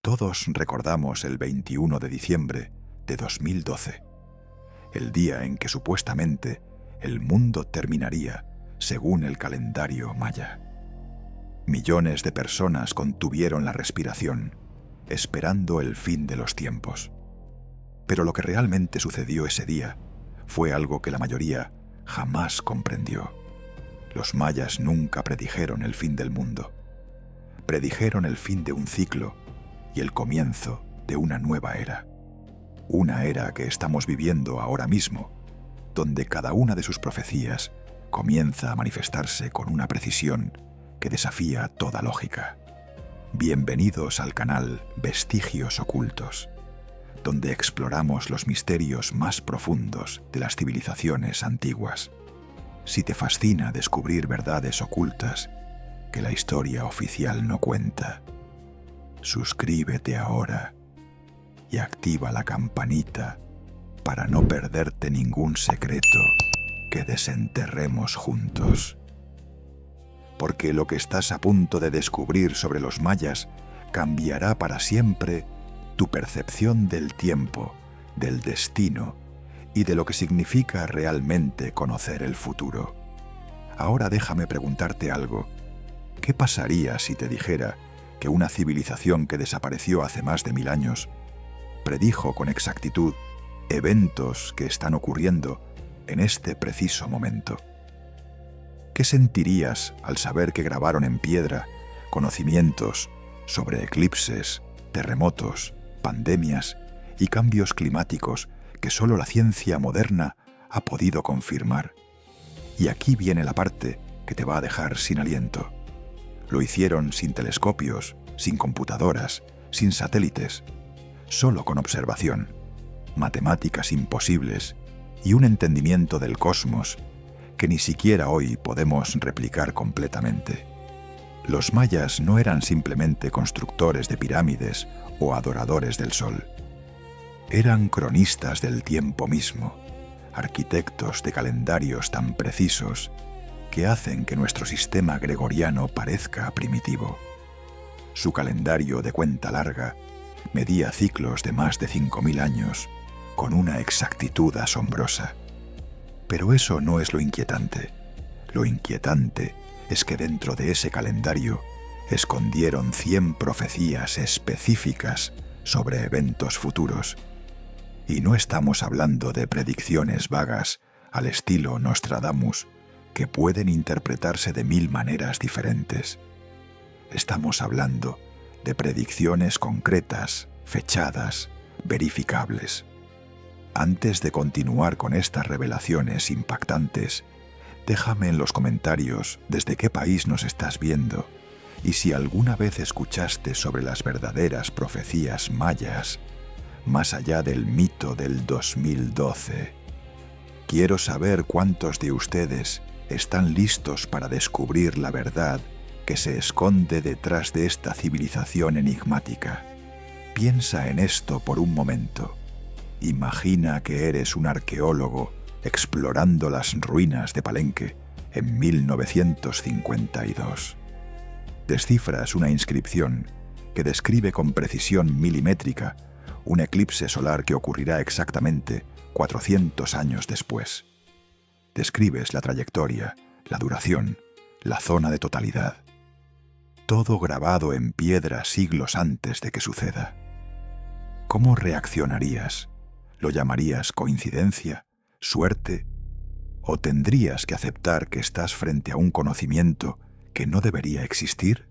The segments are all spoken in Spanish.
Todos recordamos el 21 de diciembre de 2012, el día en que supuestamente el mundo terminaría según el calendario maya. Millones de personas contuvieron la respiración, esperando el fin de los tiempos. Pero lo que realmente sucedió ese día fue algo que la mayoría jamás comprendió. Los mayas nunca predijeron el fin del mundo. Predijeron el fin de un ciclo y el comienzo de una nueva era. Una era que estamos viviendo ahora mismo, donde cada una de sus profecías comienza a manifestarse con una precisión que desafía toda lógica. Bienvenidos al canal Vestigios Ocultos, donde exploramos los misterios más profundos de las civilizaciones antiguas. Si te fascina descubrir verdades ocultas que la historia oficial no cuenta, suscríbete ahora y activa la campanita para no perderte ningún secreto que desenterremos juntos. Porque lo que estás a punto de descubrir sobre los mayas cambiará para siempre tu percepción del tiempo, del destino y de lo que significa realmente conocer el futuro. Ahora déjame preguntarte algo. ¿Qué pasaría si te dijera que una civilización que desapareció hace más de 1000 años predijo con exactitud eventos que están ocurriendo en este preciso momento? ¿Qué sentirías al saber que grabaron en piedra conocimientos sobre eclipses, terremotos, pandemias y cambios climáticos que solo la ciencia moderna ha podido confirmar? Y aquí viene la parte que te va a dejar sin aliento. Lo hicieron sin telescopios, sin computadoras, sin satélites, solo con observación, matemáticas imposibles y un entendimiento del cosmos que ni siquiera hoy podemos replicar completamente. Los mayas no eran simplemente constructores de pirámides o adoradores del sol. Eran cronistas del tiempo mismo, arquitectos de calendarios tan precisos que hacen que nuestro sistema gregoriano parezca primitivo. Su calendario de cuenta larga medía ciclos de más de 5000 años con una exactitud asombrosa. Pero eso no es lo inquietante. Lo inquietante es que dentro de ese calendario escondieron 100 profecías específicas sobre eventos futuros. Y no estamos hablando de predicciones vagas al estilo Nostradamus que pueden interpretarse de 1000 maneras diferentes. Estamos hablando de predicciones concretas, fechadas, verificables. Antes de continuar con estas revelaciones impactantes, déjame en los comentarios desde qué país nos estás viendo y si alguna vez escuchaste sobre las verdaderas profecías mayas, más allá del mito del 2012. Quiero saber cuántos de ustedes están listos para descubrir la verdad que se esconde detrás de esta civilización enigmática. Piensa en esto por un momento. Imagina que eres un arqueólogo explorando las ruinas de Palenque en 1952. Descifras una inscripción que describe con precisión milimétrica un eclipse solar que ocurrirá exactamente 400 años después. Describes la trayectoria, la duración, la zona de totalidad. Todo grabado en piedra siglos antes de que suceda. ¿Cómo reaccionarías? ¿Lo llamarías coincidencia, suerte? ¿O tendrías que aceptar que estás frente a un conocimiento que no debería existir?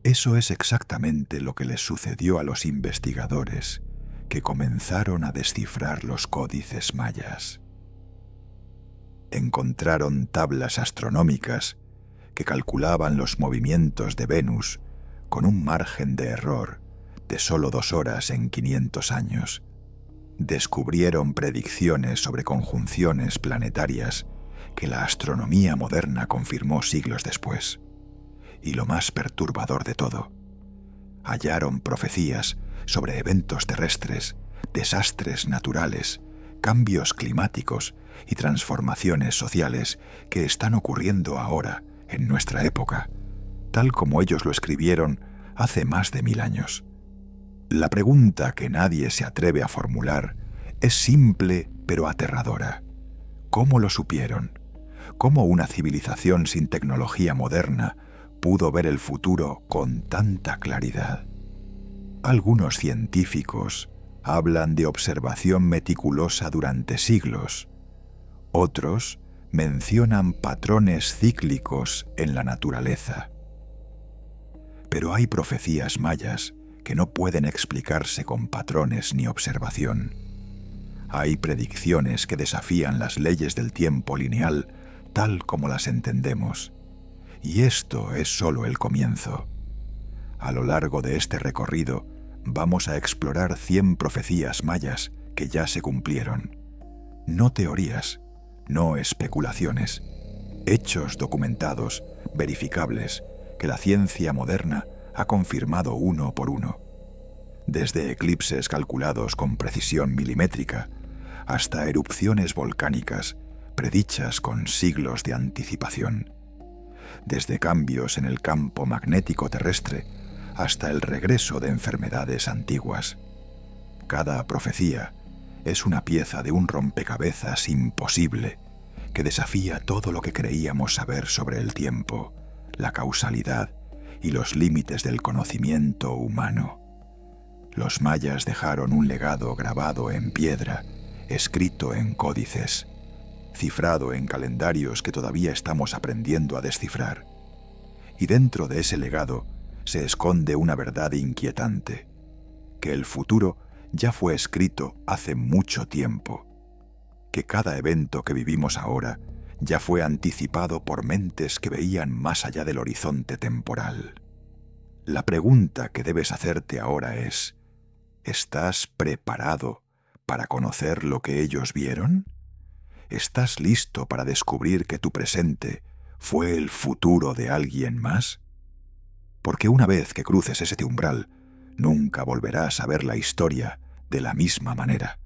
Eso es exactamente lo que les sucedió a los investigadores que comenzaron a descifrar los códices mayas. Encontraron tablas astronómicas que calculaban los movimientos de Venus con un margen de error de solo 2 horas en 500 años. Descubrieron predicciones sobre conjunciones planetarias que la astronomía moderna confirmó siglos después. Y lo más perturbador de todo, hallaron profecías sobre eventos terrestres, desastres naturales, cambios climáticos y transformaciones sociales que están ocurriendo ahora en nuestra época, tal como ellos lo escribieron hace más de 1000 años. La pregunta que nadie se atreve a formular es simple pero aterradora. ¿Cómo lo supieron? ¿Cómo una civilización sin tecnología moderna pudo ver el futuro con tanta claridad? Algunos científicos hablan de observación meticulosa durante siglos. Otros mencionan patrones cíclicos en la naturaleza. Pero hay profecías mayas que no pueden explicarse con patrones ni observación. Hay predicciones que desafían las leyes del tiempo lineal tal como las entendemos. Y esto es solo el comienzo. A lo largo de este recorrido vamos a explorar 100 profecías mayas que ya se cumplieron. No teorías, no especulaciones, hechos documentados, verificables, que la ciencia moderna ha confirmado uno por uno. Desde eclipses calculados con precisión milimétrica hasta erupciones volcánicas predichas con siglos de anticipación. Desde cambios en el campo magnético terrestre hasta el regreso de enfermedades antiguas. Cada profecía es una pieza de un rompecabezas imposible que desafía todo lo que creíamos saber sobre el tiempo, la causalidad y los límites del conocimiento humano. Los mayas dejaron un legado grabado en piedra, escrito en códices, cifrado en calendarios que todavía estamos aprendiendo a descifrar. Y dentro de ese legado se esconde una verdad inquietante, que el futuro ya fue escrito hace mucho tiempo, que cada evento que vivimos ahora ya fue anticipado por mentes que veían más allá del horizonte temporal. La pregunta que debes hacerte ahora es: ¿estás preparado para conocer lo que ellos vieron? ¿Estás listo para descubrir que tu presente fue el futuro de alguien más? Porque una vez que cruces ese umbral, nunca volverás a ver la historia de la misma manera.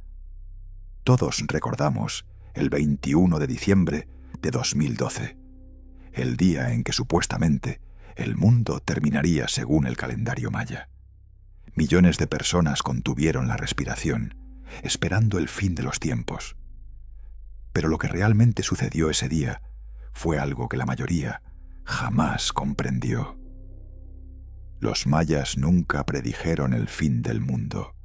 Todos recordamos el 21 de diciembre de 2012, el día en que supuestamente el mundo terminaría según el calendario maya. Millones de personas contuvieron la respiración, esperando el fin de los tiempos. Pero lo que realmente sucedió ese día fue algo que la mayoría jamás comprendió. Los mayas nunca predijeron el fin del mundo.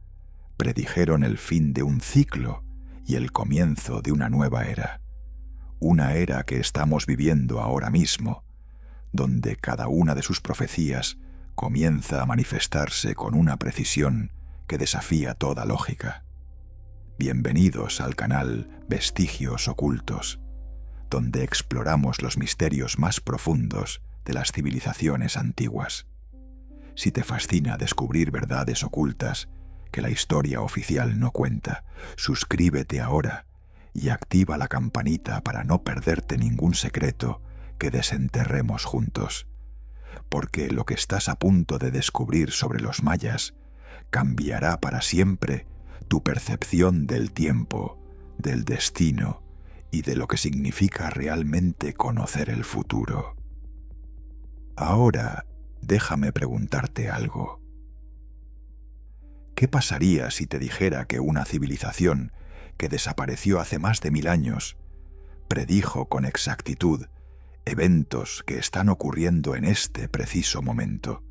Predijeron el fin de un ciclo y el comienzo de una nueva era. Una era que estamos viviendo ahora mismo, donde cada una de sus profecías comienza a manifestarse con una precisión que desafía toda lógica. Bienvenidos al canal Vestigios Ocultos, donde exploramos los misterios más profundos de las civilizaciones antiguas. Si te fascina descubrir verdades ocultas que la historia oficial no cuenta, suscríbete ahora y activa la campanita para no perderte ningún secreto que desenterremos juntos. Porque lo que estás a punto de descubrir sobre los mayas cambiará para siempre tu percepción del tiempo, del destino y de lo que significa realmente conocer el futuro. Ahora, déjame preguntarte algo. ¿Qué pasaría si te dijera que una civilización que desapareció hace más de 1000 años predijo con exactitud eventos que están ocurriendo en este preciso momento?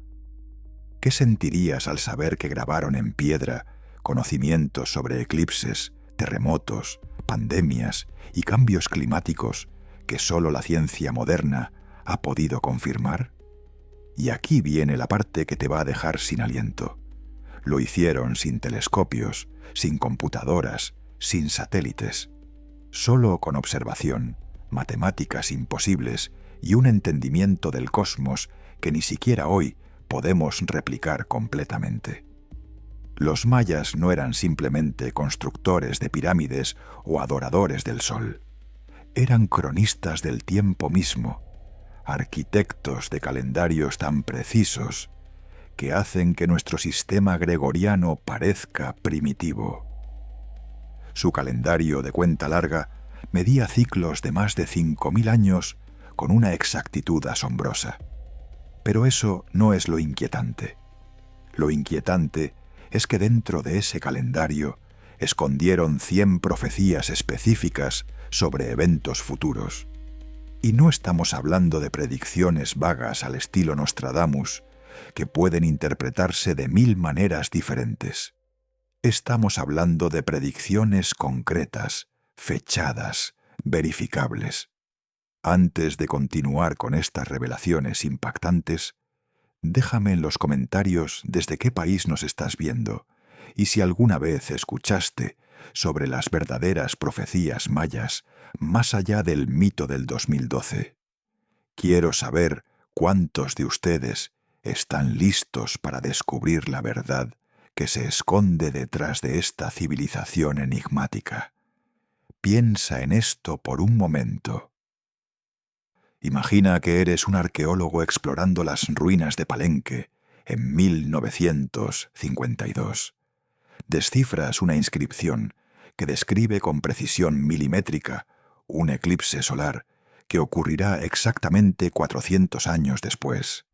¿Qué sentirías al saber que grabaron en piedra conocimientos sobre eclipses, terremotos, pandemias y cambios climáticos que solo la ciencia moderna ha podido confirmar? Y aquí viene la parte que te va a dejar sin aliento. Lo hicieron sin telescopios, sin computadoras, sin satélites, solo con observación, matemáticas imposibles y un entendimiento del cosmos que ni siquiera hoy podemos replicar completamente. Los mayas no eran simplemente constructores de pirámides o adoradores del sol. Eran cronistas del tiempo mismo, arquitectos de calendarios tan precisos que hacen que nuestro sistema gregoriano parezca primitivo. Su calendario de cuenta larga medía ciclos de más de 5000 años con una exactitud asombrosa. Pero eso no es lo inquietante. Lo inquietante es que dentro de ese calendario escondieron 100 profecías específicas sobre eventos futuros. Y no estamos hablando de predicciones vagas al estilo Nostradamus, que pueden interpretarse de 1000 maneras diferentes. Estamos hablando de predicciones concretas, fechadas, verificables. Antes de continuar con estas revelaciones impactantes, déjame en los comentarios desde qué país nos estás viendo y si alguna vez escuchaste sobre las verdaderas profecías mayas más allá del mito del 2012. Quiero saber cuántos de ustedes están listos para descubrir la verdad que se esconde detrás de esta civilización enigmática. Piensa en esto por un momento. Imagina que eres un arqueólogo explorando las ruinas de Palenque en 1952. Descifras una inscripción que describe con precisión milimétrica un eclipse solar que ocurrirá exactamente 400 años después.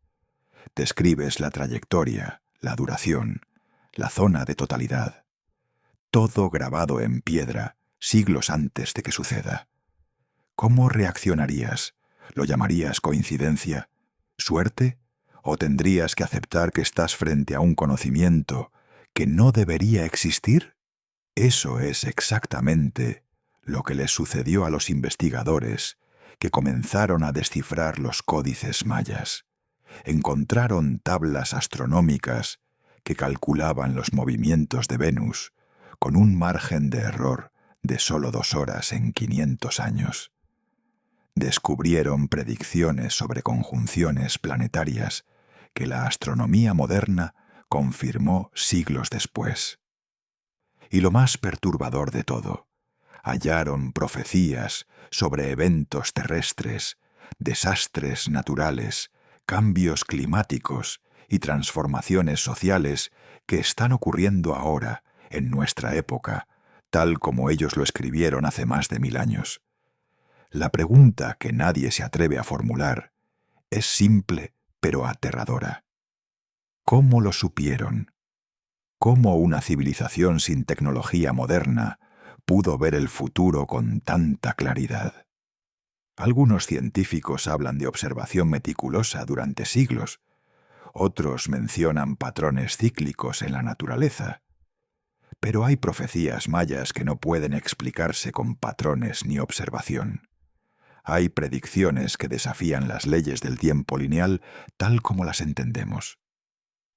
Describes la trayectoria, la duración, la zona de totalidad. Todo grabado en piedra, siglos antes de que suceda. ¿Cómo reaccionarías? ¿Lo llamarías coincidencia? ¿Suerte? ¿O tendrías que aceptar que estás frente a un conocimiento que no debería existir? Eso es exactamente lo que les sucedió a los investigadores que comenzaron a descifrar los códices mayas. Encontraron tablas astronómicas que calculaban los movimientos de Venus con un margen de error de solo 2 horas en 500 años. Descubrieron predicciones sobre conjunciones planetarias que la astronomía moderna confirmó siglos después. Y lo más perturbador de todo, hallaron profecías sobre eventos terrestres, desastres naturales, cambios climáticos y transformaciones sociales que están ocurriendo ahora, en nuestra época, tal como ellos lo escribieron hace más de 1000 años. La pregunta que nadie se atreve a formular es simple pero aterradora. ¿Cómo lo supieron? ¿Cómo una civilización sin tecnología moderna pudo ver el futuro con tanta claridad? Algunos científicos hablan de observación meticulosa durante siglos. Otros mencionan patrones cíclicos en la naturaleza. Pero hay profecías mayas que no pueden explicarse con patrones ni observación. Hay predicciones que desafían las leyes del tiempo lineal tal como las entendemos.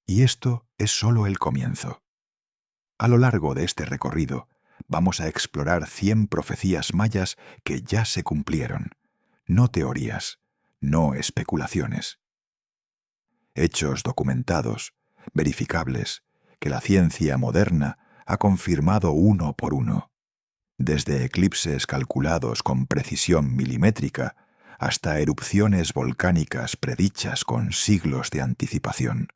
Y esto es solo el comienzo. A lo largo de este recorrido, vamos a explorar 100 profecías mayas que ya se cumplieron. No teorías, no especulaciones. Hechos documentados, verificables, que la ciencia moderna ha confirmado uno por uno. Desde eclipses calculados con precisión milimétrica hasta erupciones volcánicas predichas con siglos de anticipación.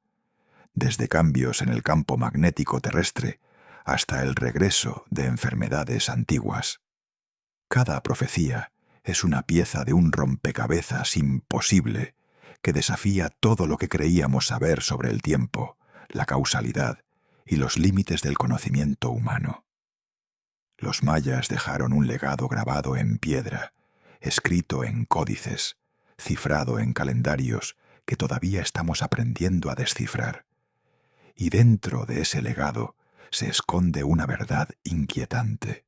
Desde cambios en el campo magnético terrestre hasta el regreso de enfermedades antiguas. Cada profecía es una pieza de un rompecabezas imposible que desafía todo lo que creíamos saber sobre el tiempo, la causalidad y los límites del conocimiento humano. Los mayas dejaron un legado grabado en piedra, escrito en códices, cifrado en calendarios que todavía estamos aprendiendo a descifrar. Y dentro de ese legado se esconde una verdad inquietante,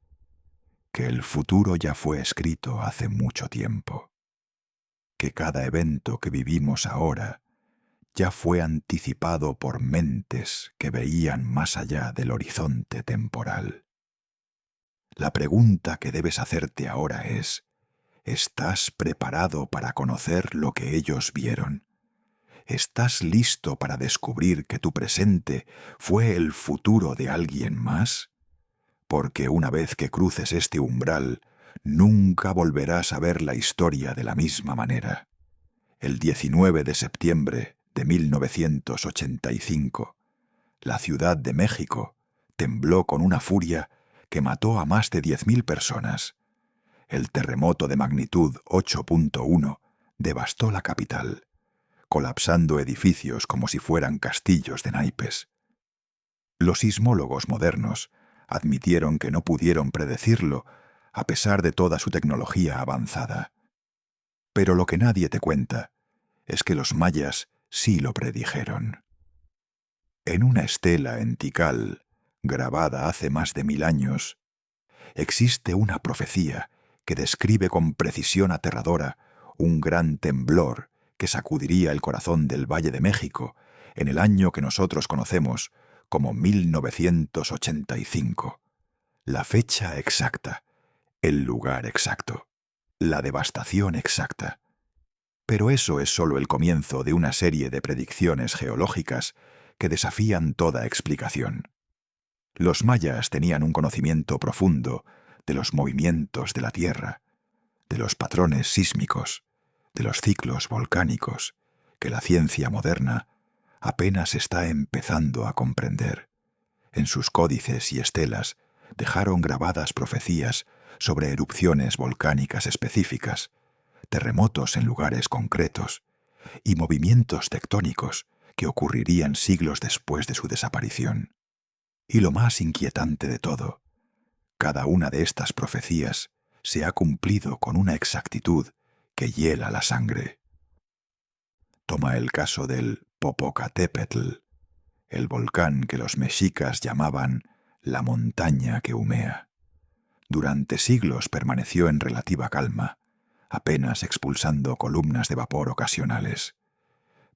que el futuro ya fue escrito hace mucho tiempo, que cada evento que vivimos ahora ya fue anticipado por mentes que veían más allá del horizonte temporal. La pregunta que debes hacerte ahora es, ¿estás preparado para conocer lo que ellos vieron? ¿Estás listo para descubrir que tu presente fue el futuro de alguien más? Porque una vez que cruces este umbral, nunca volverás a ver la historia de la misma manera. El 19 de septiembre de 1985, la Ciudad de México tembló con una furia que mató a más de 10.000 personas. El terremoto de magnitud 8.1 devastó la capital, colapsando edificios como si fueran castillos de naipes. Los sismólogos modernos admitieron que no pudieron predecirlo a pesar de toda su tecnología avanzada. Pero lo que nadie te cuenta es que los mayas sí lo predijeron. En una estela en Tikal, grabada hace más de 1000 años, existe una profecía que describe con precisión aterradora un gran temblor que sacudiría el corazón del Valle de México en el año que nosotros conocemos como 1985. La fecha exacta, el lugar exacto, la devastación exacta. Pero eso es solo el comienzo de una serie de predicciones geológicas que desafían toda explicación. Los mayas tenían un conocimiento profundo de los movimientos de la Tierra, de los patrones sísmicos, de los ciclos volcánicos, que la ciencia moderna apenas está empezando a comprender. En sus códices y estelas dejaron grabadas profecías sobre erupciones volcánicas específicas, terremotos en lugares concretos y movimientos tectónicos que ocurrirían siglos después de su desaparición. Y lo más inquietante de todo, cada una de estas profecías se ha cumplido con una exactitud que hiela la sangre. Toma el caso del Popocatépetl, el volcán que los mexicas llamaban la montaña que humea. Durante siglos permaneció en relativa calma, apenas expulsando columnas de vapor ocasionales.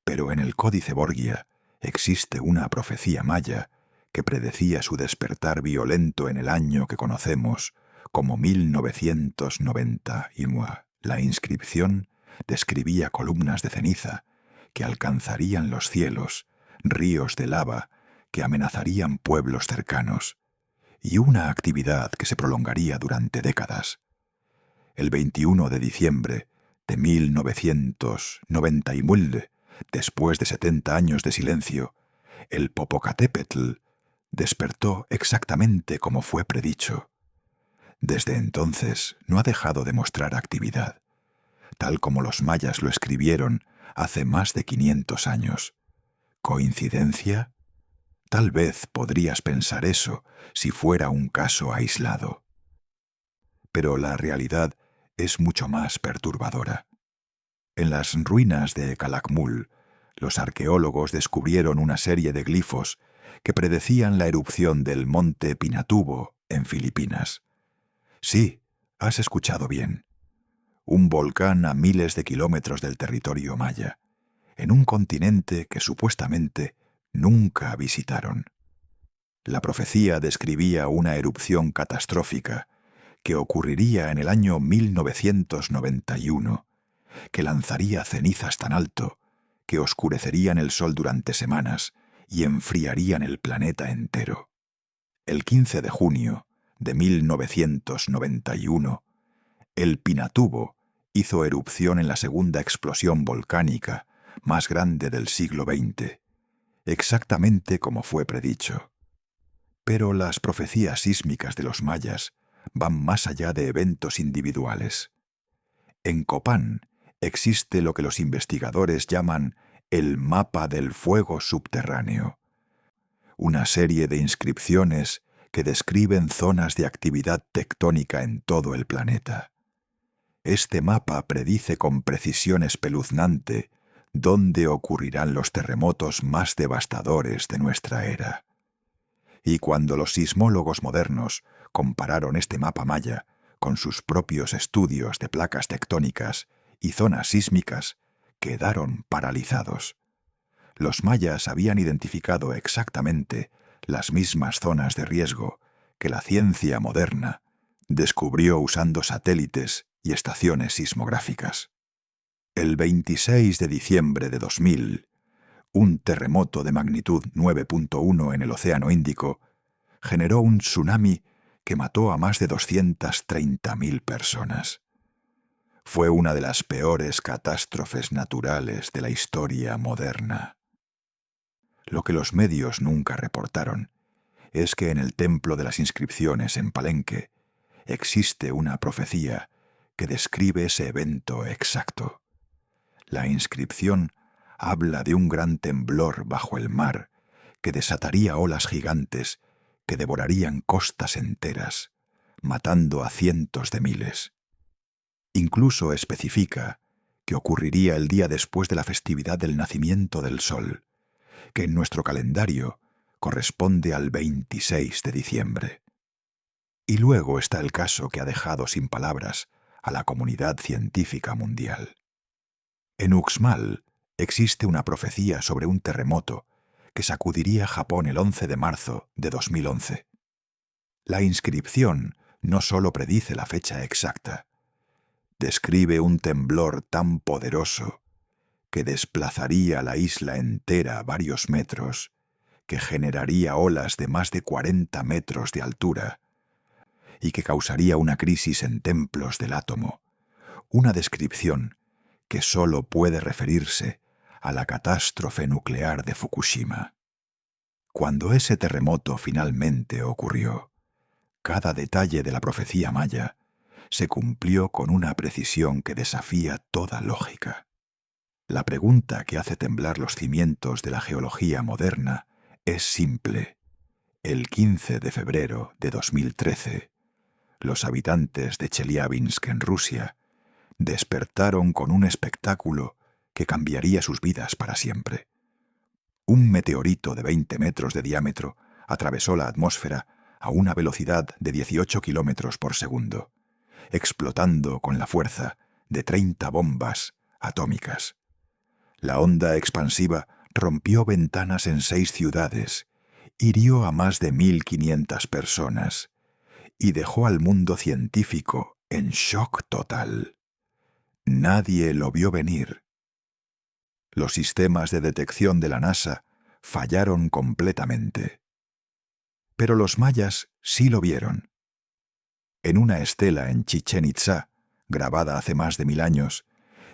Pero en el Códice Borgia existe una profecía maya que predecía su despertar violento en el año que conocemos como 1991. La inscripción describía columnas de ceniza que alcanzarían los cielos, ríos de lava que amenazarían pueblos cercanos, y una actividad que se prolongaría durante décadas. El 21 de diciembre de 1991, después de 70 años de silencio, el Popocatépetl despertó exactamente como fue predicho. Desde entonces no ha dejado de mostrar actividad, tal como los mayas lo escribieron hace más de 500 años. ¿Coincidencia? Tal vez podrías pensar eso si fuera un caso aislado. Pero la realidad es mucho más perturbadora. En las ruinas de Calakmul, los arqueólogos descubrieron una serie de glifos que predecían la erupción del monte Pinatubo en Filipinas. Sí, has escuchado bien. Un volcán a miles de kilómetros del territorio maya, en un continente que supuestamente nunca visitaron. La profecía describía una erupción catastrófica que ocurriría en el año 1991, que lanzaría cenizas tan alto que oscurecerían el sol durante semanas y enfriarían el planeta entero. El 15 de junio de 1991, el Pinatubo hizo erupción en la segunda explosión volcánica más grande del siglo XX, exactamente como fue predicho. Pero las profecías sísmicas de los mayas van más allá de eventos individuales. En Copán existe lo que los investigadores llaman el mapa del fuego subterráneo, una serie de inscripciones que describen zonas de actividad tectónica en todo el planeta. Este mapa predice con precisión espeluznante dónde ocurrirán los terremotos más devastadores de nuestra era. Y cuando los sismólogos modernos compararon este mapa maya con sus propios estudios de placas tectónicas y zonas sísmicas, quedaron paralizados. Los mayas habían identificado exactamente las mismas zonas de riesgo que la ciencia moderna descubrió usando satélites y estaciones sismográficas. El 26 de diciembre de 2000, un terremoto de magnitud 9.1 en el Océano Índico generó un tsunami que mató a más de 230.000 personas. Fue una de las peores catástrofes naturales de la historia moderna. Lo que los medios nunca reportaron es que en el Templo de las Inscripciones en Palenque existe una profecía que describe ese evento exacto. La inscripción habla de un gran temblor bajo el mar que desataría olas gigantes que devorarían costas enteras, matando a cientos de miles. Incluso especifica que ocurriría el día después de la festividad del nacimiento del Sol, que en nuestro calendario corresponde al 26 de diciembre. Y luego está el caso que ha dejado sin palabras a la comunidad científica mundial. En Uxmal existe una profecía sobre un terremoto que sacudiría Japón el 11 de marzo de 2011. La inscripción no solo predice la fecha exacta, describe un temblor tan poderoso que desplazaría la isla entera varios metros, que generaría olas de más de 40 metros de altura y que causaría una crisis en templos del átomo, una descripción que solo puede referirse a la catástrofe nuclear de Fukushima. Cuando ese terremoto finalmente ocurrió, cada detalle de la profecía maya se cumplió con una precisión que desafía toda lógica. La pregunta que hace temblar los cimientos de la geología moderna es simple. El 15 de febrero de 2013, los habitantes de Chelyabinsk, en Rusia, despertaron con un espectáculo que cambiaría sus vidas para siempre. Un meteorito de 20 metros de diámetro atravesó la atmósfera a una velocidad de 18 kilómetros por segundo, explotando con la fuerza de 30 bombas atómicas. La onda expansiva rompió ventanas en 6 ciudades, hirió a más de 1.500 personas y dejó al mundo científico en shock total. Nadie lo vio venir. Los sistemas de detección de la NASA fallaron completamente. Pero los mayas sí lo vieron. En una estela en Chichén Itzá, grabada hace más de 1000 años,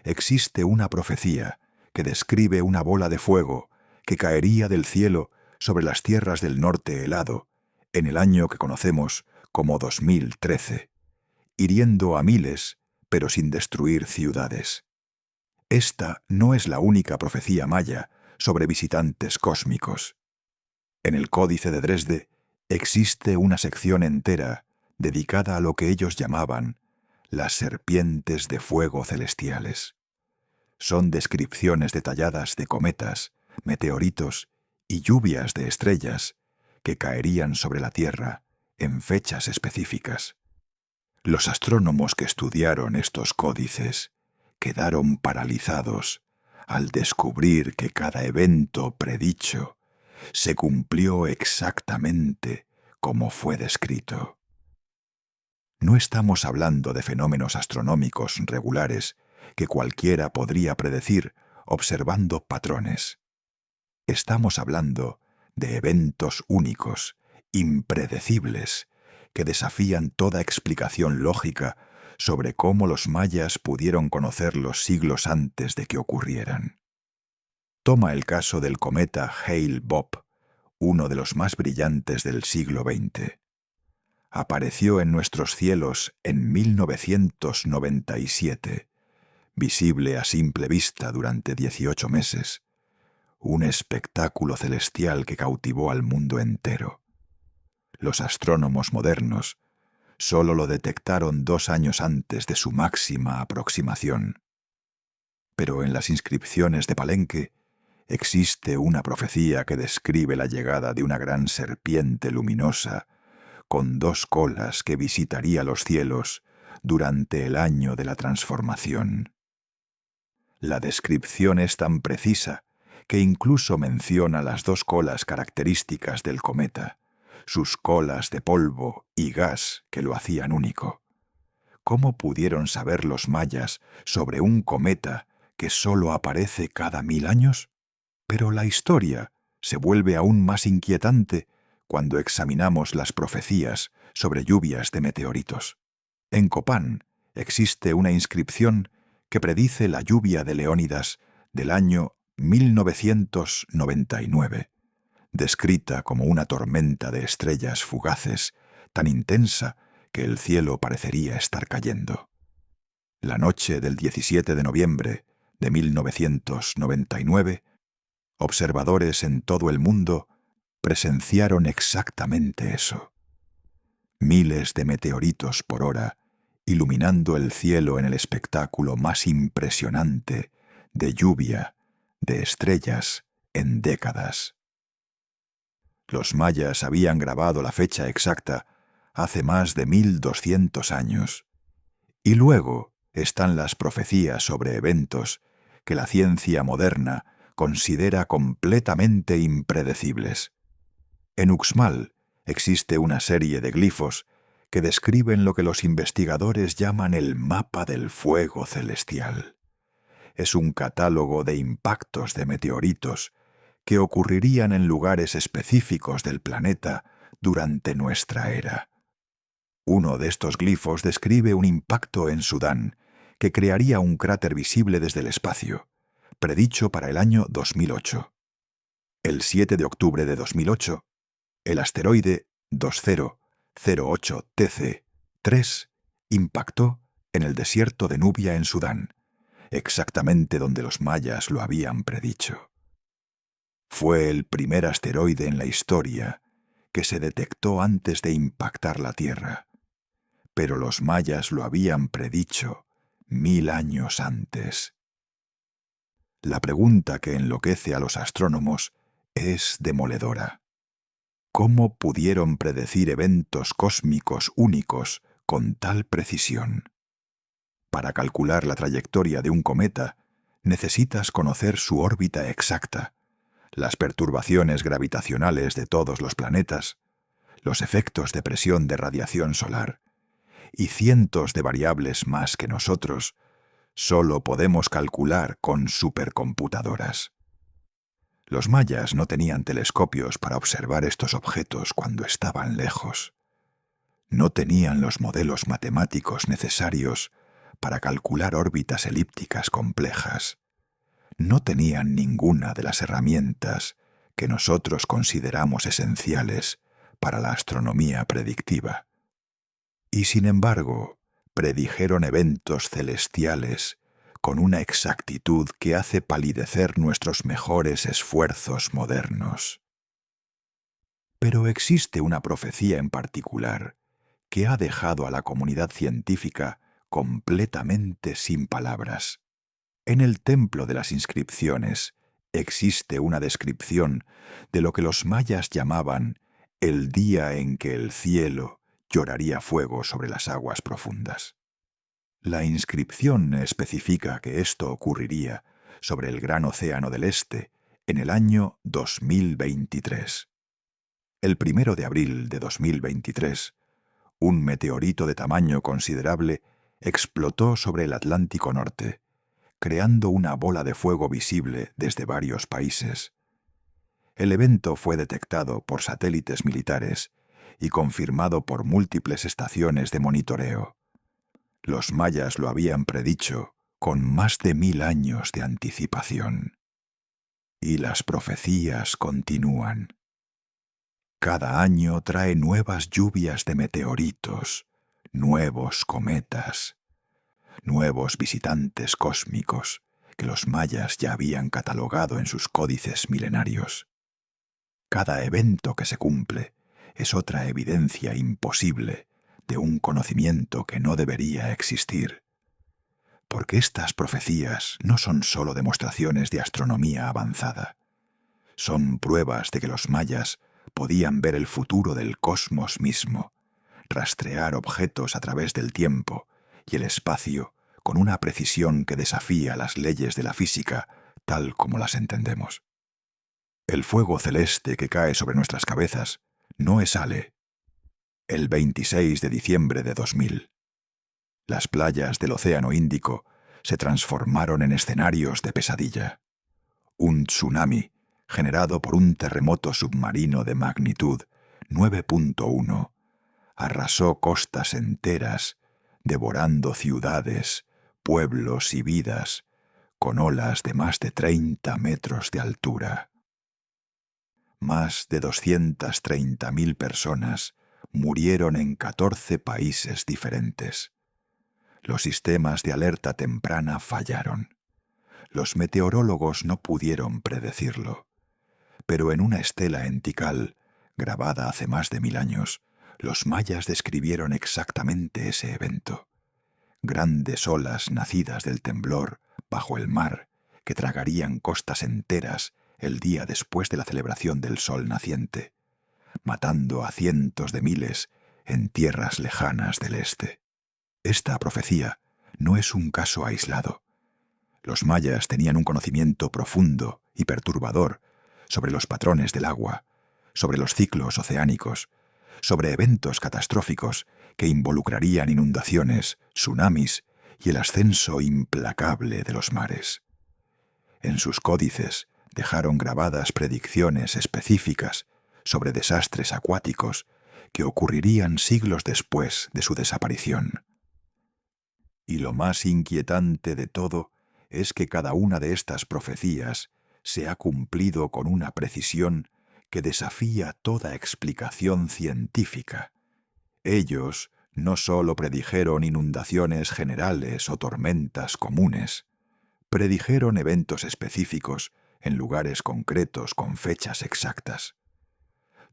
existe una profecía que describe una bola de fuego que caería del cielo sobre las tierras del norte helado en el año que conocemos como 2013, hiriendo a miles, pero sin destruir ciudades. Esta no es la única profecía maya sobre visitantes cósmicos. En el Códice de Dresde existe una sección entera dedicada a lo que ellos llamaban las serpientes de fuego celestiales. Son descripciones detalladas de cometas, meteoritos y lluvias de estrellas que caerían sobre la Tierra en fechas específicas. Los astrónomos que estudiaron estos códices quedaron paralizados al descubrir que cada evento predicho se cumplió exactamente como fue descrito. No estamos hablando de fenómenos astronómicos regulares que cualquiera podría predecir observando patrones. Estamos hablando de eventos únicos, impredecibles, que desafían toda explicación lógica sobre cómo los mayas pudieron conocerlos siglos antes de que ocurrieran. Toma el caso del cometa Hale-Bopp, uno de los más brillantes del siglo XX. Apareció en nuestros cielos en 1997, visible a simple vista durante 18 meses, un espectáculo celestial que cautivó al mundo entero. Los astrónomos modernos solo lo detectaron 2 años antes de su máxima aproximación. Pero en las inscripciones de Palenque existe una profecía que describe la llegada de una gran serpiente luminosa con 2 colas que visitaría los cielos durante el año de la transformación. La descripción es tan precisa que incluso menciona las 2 colas características del cometa, sus colas de polvo y gas que lo hacían único. ¿Cómo pudieron saber los mayas sobre un cometa que solo aparece cada 1000 años? Pero la historia se vuelve aún más inquietante cuando examinamos las profecías sobre lluvias de meteoritos. En Copán existe una inscripción que predice la lluvia de Leónidas del año 1999, descrita como una tormenta de estrellas fugaces tan intensa que el cielo parecería estar cayendo. La noche del 17 de noviembre de 1999, observadores en todo el mundo presenciaron exactamente eso. Miles de meteoritos por hora, iluminando el cielo en el espectáculo más impresionante de lluvia, de estrellas, en décadas. Los mayas habían grabado la fecha exacta hace más de 1200 años. Y luego están las profecías sobre eventos que la ciencia moderna considera completamente impredecibles. En Uxmal existe una serie de glifos que describen lo que los investigadores llaman el mapa del fuego celestial. Es un catálogo de impactos de meteoritos que ocurrirían en lugares específicos del planeta durante nuestra era. Uno de estos glifos describe un impacto en Sudán que crearía un cráter visible desde el espacio, predicho para el año 2008. El 7 de octubre de 2008, el asteroide 2008TC3 impactó en el desierto de Nubia en Sudán, exactamente donde los mayas lo habían predicho. Fue el primer asteroide en la historia que se detectó antes de impactar la Tierra, pero los mayas lo habían predicho 1000 años antes. La pregunta que enloquece a los astrónomos es demoledora. ¿Cómo pudieron predecir eventos cósmicos únicos con tal precisión? Para calcular la trayectoria de un cometa, necesitas conocer su órbita exacta, las perturbaciones gravitacionales de todos los planetas, los efectos de presión de radiación solar, y cientos de variables más que nosotros solo podemos calcular con supercomputadoras. Los mayas no tenían telescopios para observar estos objetos cuando estaban lejos. No tenían los modelos matemáticos necesarios para calcular órbitas elípticas complejas. No tenían ninguna de las herramientas que nosotros consideramos esenciales para la astronomía predictiva. Y sin embargo, predijeron eventos celestiales con una exactitud que hace palidecer nuestros mejores esfuerzos modernos. Pero existe una profecía en particular que ha dejado a la comunidad científica completamente sin palabras. En el templo de las inscripciones existe una descripción de lo que los mayas llamaban el día en que el cielo lloraría fuego sobre las aguas profundas. La inscripción especifica que esto ocurriría sobre el gran océano del Este en el año 2023. El 1 de abril de 2023, un meteorito de tamaño considerable explotó sobre el Atlántico Norte, creando una bola de fuego visible desde varios países. El evento fue detectado por satélites militares y confirmado por múltiples estaciones de monitoreo. Los mayas lo habían predicho con más de 1000 años de anticipación. Y las profecías continúan. Cada año trae nuevas lluvias de meteoritos, nuevos cometas, nuevos visitantes cósmicos que los mayas ya habían catalogado en sus códices milenarios. Cada evento que se cumple es otra evidencia imposible de un conocimiento que no debería existir. Porque estas profecías no son solo demostraciones de astronomía avanzada. Son pruebas de que los mayas podían ver el futuro del cosmos mismo, rastrear objetos a través del tiempo y el espacio con una precisión que desafía las leyes de la física tal como las entendemos. El fuego celeste que cae sobre nuestras cabezas no es Ale. El 26 de diciembre de 2000, las playas del Océano Índico se transformaron en escenarios de pesadilla. Un tsunami generado por un terremoto submarino de magnitud 9.1 arrasó costas enteras, devorando ciudades, pueblos y vidas, con olas de más de 30 metros de altura. Más de 230.000 personas murieron en 14 países diferentes. Los sistemas de alerta temprana fallaron. Los meteorólogos no pudieron predecirlo, pero en una estela en Tikal, grabada hace más de 1000 años, los mayas describieron exactamente ese evento. Grandes olas nacidas del temblor bajo el mar que tragarían costas enteras el día después de la celebración del sol naciente, matando a cientos de miles en tierras lejanas del este. Esta profecía no es un caso aislado. Los mayas tenían un conocimiento profundo y perturbador sobre los patrones del agua, sobre los ciclos oceánicos, sobre eventos catastróficos que involucrarían inundaciones, tsunamis y el ascenso implacable de los mares. En sus códices dejaron grabadas predicciones específicas sobre desastres acuáticos que ocurrirían siglos después de su desaparición. Y lo más inquietante de todo es que cada una de estas profecías se ha cumplido con una precisión que desafía toda explicación científica. Ellos no solo predijeron inundaciones generales o tormentas comunes, predijeron eventos específicos en lugares concretos con fechas exactas.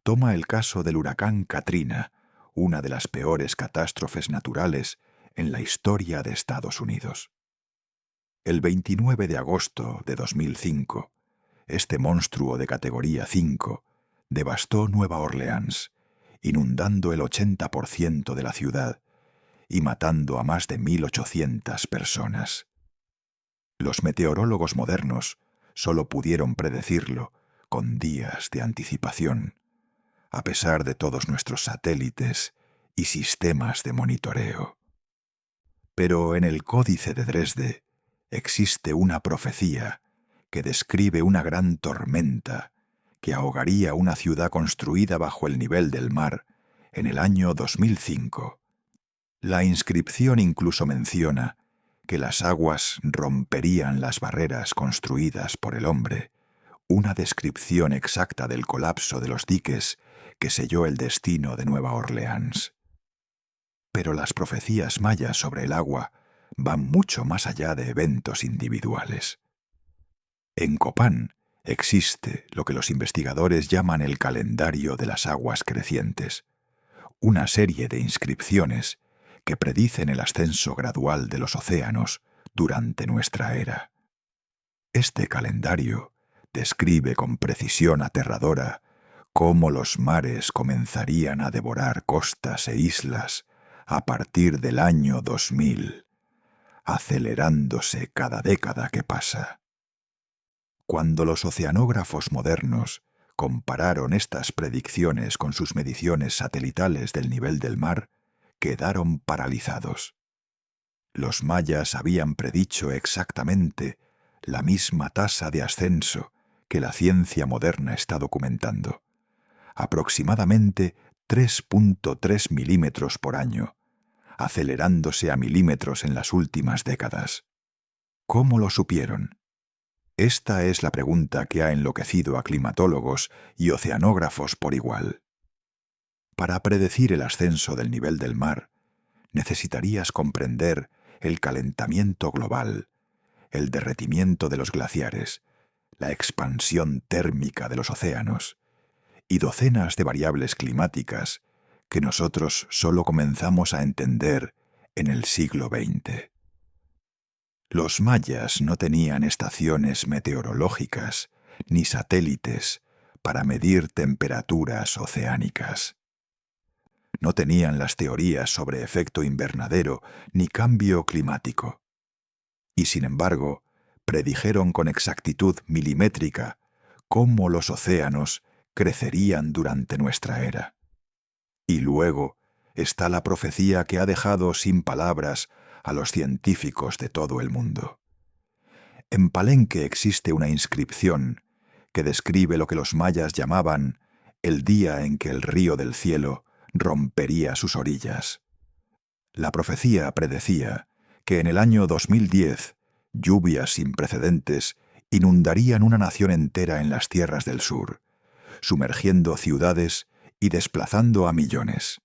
Toma el caso del huracán Katrina, una de las peores catástrofes naturales en la historia de Estados Unidos. El 29 de agosto de 2005, este monstruo de categoría 5 devastó Nueva Orleans, inundando el 80% de la ciudad y matando a más de 1.800 personas. Los meteorólogos modernos solo pudieron predecirlo con días de anticipación, a pesar de todos nuestros satélites y sistemas de monitoreo. Pero en el Códice de Dresde existe una profecía que describe una gran tormenta que ahogaría una ciudad construida bajo el nivel del mar en el año 2005. La inscripción incluso menciona que las aguas romperían las barreras construidas por el hombre, una descripción exacta del colapso de los diques que selló el destino de Nueva Orleans. Pero las profecías mayas sobre el agua van mucho más allá de eventos individuales. En Copán existe lo que los investigadores llaman el calendario de las aguas crecientes, una serie de inscripciones que predicen el ascenso gradual de los océanos durante nuestra era. Este calendario describe con precisión aterradora cómo los mares comenzarían a devorar costas e islas a partir del año 2000, acelerándose cada década que pasa. Cuando los oceanógrafos modernos compararon estas predicciones con sus mediciones satelitales del nivel del mar, quedaron paralizados. Los mayas habían predicho exactamente la misma tasa de ascenso que la ciencia moderna está documentando, aproximadamente 3.3 milímetros por año, acelerándose a milímetros en las últimas décadas. ¿Cómo lo supieron? Esta es la pregunta que ha enloquecido a climatólogos y oceanógrafos por igual. Para predecir el ascenso del nivel del mar, necesitarías comprender el calentamiento global, el derretimiento de los glaciares, la expansión térmica de los océanos y docenas de variables climáticas que nosotros solo comenzamos a entender en el siglo XX. Los mayas no tenían estaciones meteorológicas ni satélites para medir temperaturas oceánicas. No tenían las teorías sobre efecto invernadero ni cambio climático. Y sin embargo, predijeron con exactitud milimétrica cómo los océanos crecerían durante nuestra era. Y luego está la profecía que ha dejado sin palabras a los científicos de todo el mundo. En Palenque existe una inscripción que describe lo que los mayas llamaban el día en que el río del cielo rompería sus orillas. La profecía predecía que en el año 2010 lluvias sin precedentes inundarían una nación entera en las tierras del sur, sumergiendo ciudades y desplazando a millones.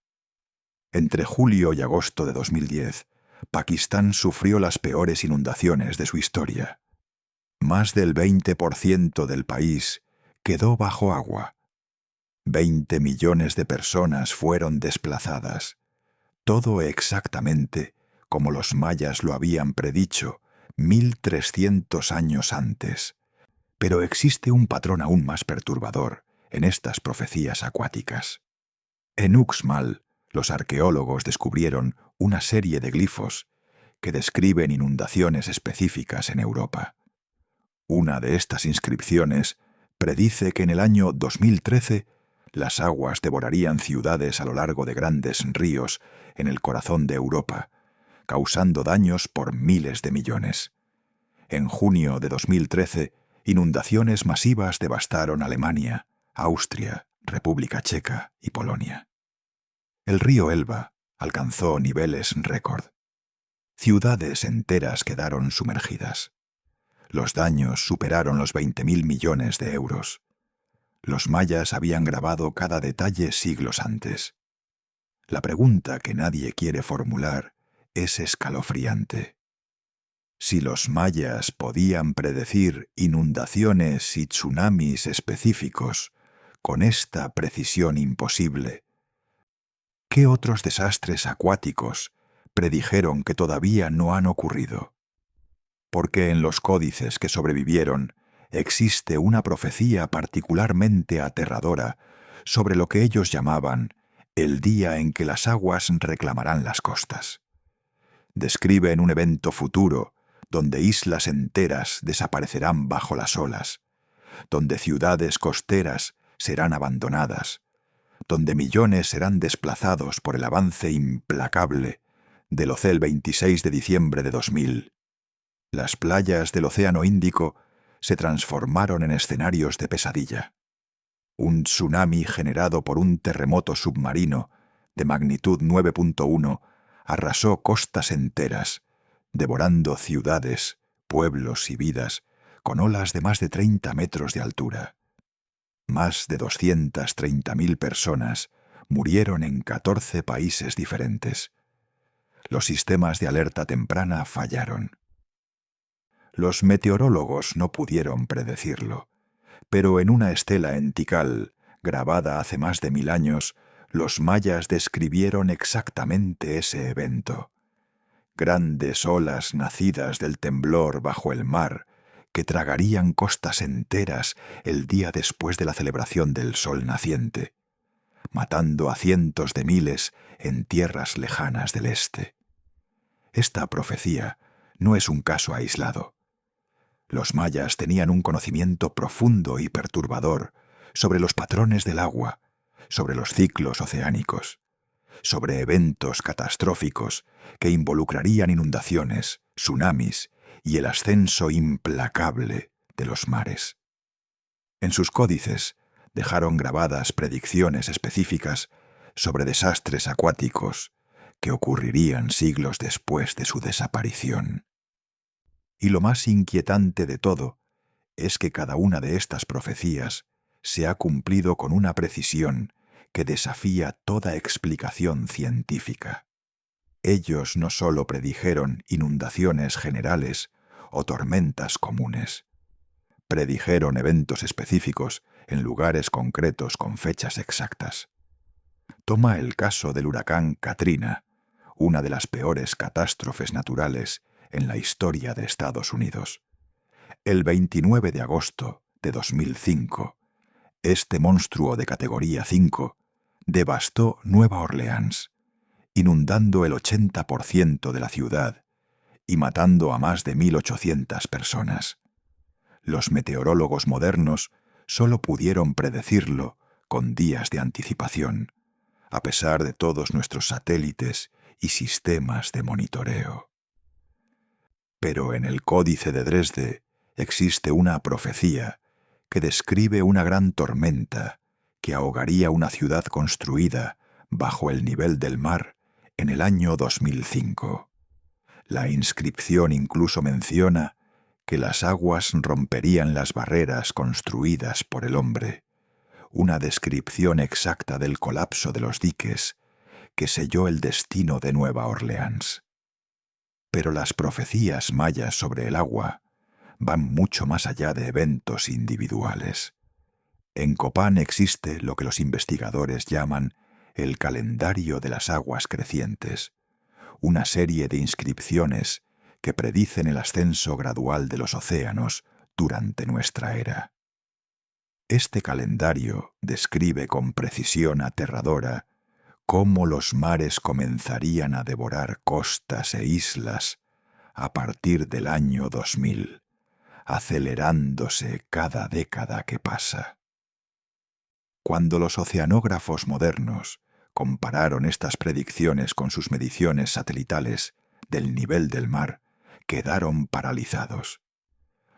Entre julio y agosto de 2010, Pakistán sufrió las peores inundaciones de su historia. Más del 20% del país quedó bajo agua. 20 millones de personas fueron desplazadas. Todo exactamente como los mayas lo habían predicho 1300 años antes. Pero existe un patrón aún más perturbador en estas profecías acuáticas. En Uxmal, los arqueólogos descubrieron una serie de glifos que describen inundaciones específicas en Europa. Una de estas inscripciones predice que en el año 2013 las aguas devorarían ciudades a lo largo de grandes ríos en el corazón de Europa, causando daños por miles de millones. En junio de 2013, inundaciones masivas devastaron Alemania, Austria, República Checa y Polonia. El río Elba alcanzó niveles récord. Ciudades enteras quedaron sumergidas. Los daños superaron los 20.000 millones de euros. Los mayas habían grabado cada detalle siglos antes. La pregunta que nadie quiere formular es escalofriante. Si los mayas podían predecir inundaciones y tsunamis específicos con esta precisión imposible, ¿qué otros desastres acuáticos predijeron que todavía no han ocurrido? Porque en los códices que sobrevivieron existe una profecía particularmente aterradora sobre lo que ellos llamaban el día en que las aguas reclamarán las costas. Describen un evento futuro donde islas enteras desaparecerán bajo las olas, donde ciudades costeras serán abandonadas, donde millones serán desplazados por el avance implacable del Ocel 26 de diciembre de 2000. Las playas del Océano Índico se transformaron en escenarios de pesadilla. Un tsunami generado por un terremoto submarino de magnitud 9.1 arrasó costas enteras, devorando ciudades, pueblos y vidas con olas de más de 30 metros de altura. Más de 230.000 personas murieron en 14 países diferentes. Los sistemas de alerta temprana fallaron. Los meteorólogos no pudieron predecirlo, pero en una estela en Tikal, grabada hace más de 1000 años, los mayas describieron exactamente ese evento. Grandes olas nacidas del temblor bajo el mar, que tragarían costas enteras el día después de la celebración del sol naciente, matando a cientos de miles en tierras lejanas del este. Esta profecía no es un caso aislado. Los mayas tenían un conocimiento profundo y perturbador sobre los patrones del agua, sobre los ciclos oceánicos, sobre eventos catastróficos que involucrarían inundaciones, tsunamis y el ascenso implacable de los mares. En sus códices dejaron grabadas predicciones específicas sobre desastres acuáticos que ocurrirían siglos después de su desaparición. Y lo más inquietante de todo es que cada una de estas profecías se ha cumplido con una precisión que desafía toda explicación científica. Ellos no solo predijeron inundaciones generales o tormentas comunes, predijeron eventos específicos en lugares concretos con fechas exactas. Toma el caso del huracán Katrina, una de las peores catástrofes naturales en la historia de Estados Unidos. El 29 de agosto de 2005, este monstruo de categoría 5 devastó Nueva Orleans, inundando el 80% de la ciudad y matando a más de 1.800 personas. Los meteorólogos modernos solo pudieron predecirlo con días de anticipación, a pesar de todos nuestros satélites y sistemas de monitoreo. Pero en el Códice de Dresde existe una profecía que describe una gran tormenta que ahogaría una ciudad construida bajo el nivel del mar en el año 2005. La inscripción incluso menciona que las aguas romperían las barreras construidas por el hombre, una descripción exacta del colapso de los diques que selló el destino de Nueva Orleans. Pero las profecías mayas sobre el agua van mucho más allá de eventos individuales. En Copán existe lo que los investigadores llaman el calendario de las aguas crecientes, una serie de inscripciones que predicen el ascenso gradual de los océanos durante nuestra era. Este calendario describe con precisión aterradora cómo los mares comenzarían a devorar costas e islas a partir del año 2000, acelerándose cada década que pasa. Cuando los oceanógrafos modernos compararon estas predicciones con sus mediciones satelitales del nivel del mar, quedaron paralizados.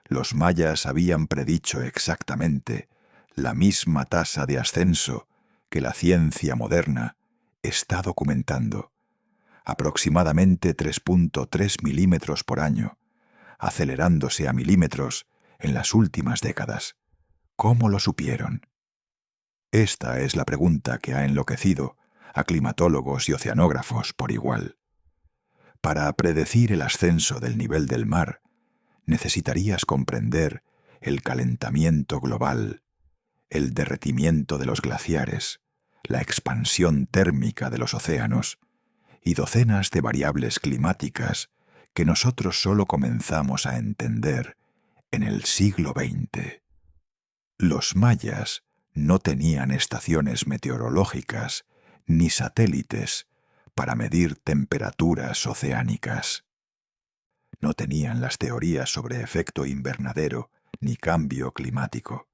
Los mayas habían predicho exactamente la misma tasa de ascenso que la ciencia moderna está documentando, aproximadamente 3.3 milímetros por año, acelerándose a milímetros en las últimas décadas. ¿Cómo lo supieron? Esta es la pregunta que ha enloquecido a climatólogos y oceanógrafos por igual. Para predecir el ascenso del nivel del mar, necesitarías comprender el calentamiento global, el derretimiento de los glaciares, la expansión térmica de los océanos y docenas de variables climáticas que nosotros solo comenzamos a entender en el siglo XX. Los mayas no tenían estaciones meteorológicas ni satélites para medir temperaturas oceánicas. No tenían las teorías sobre efecto invernadero ni cambio climático.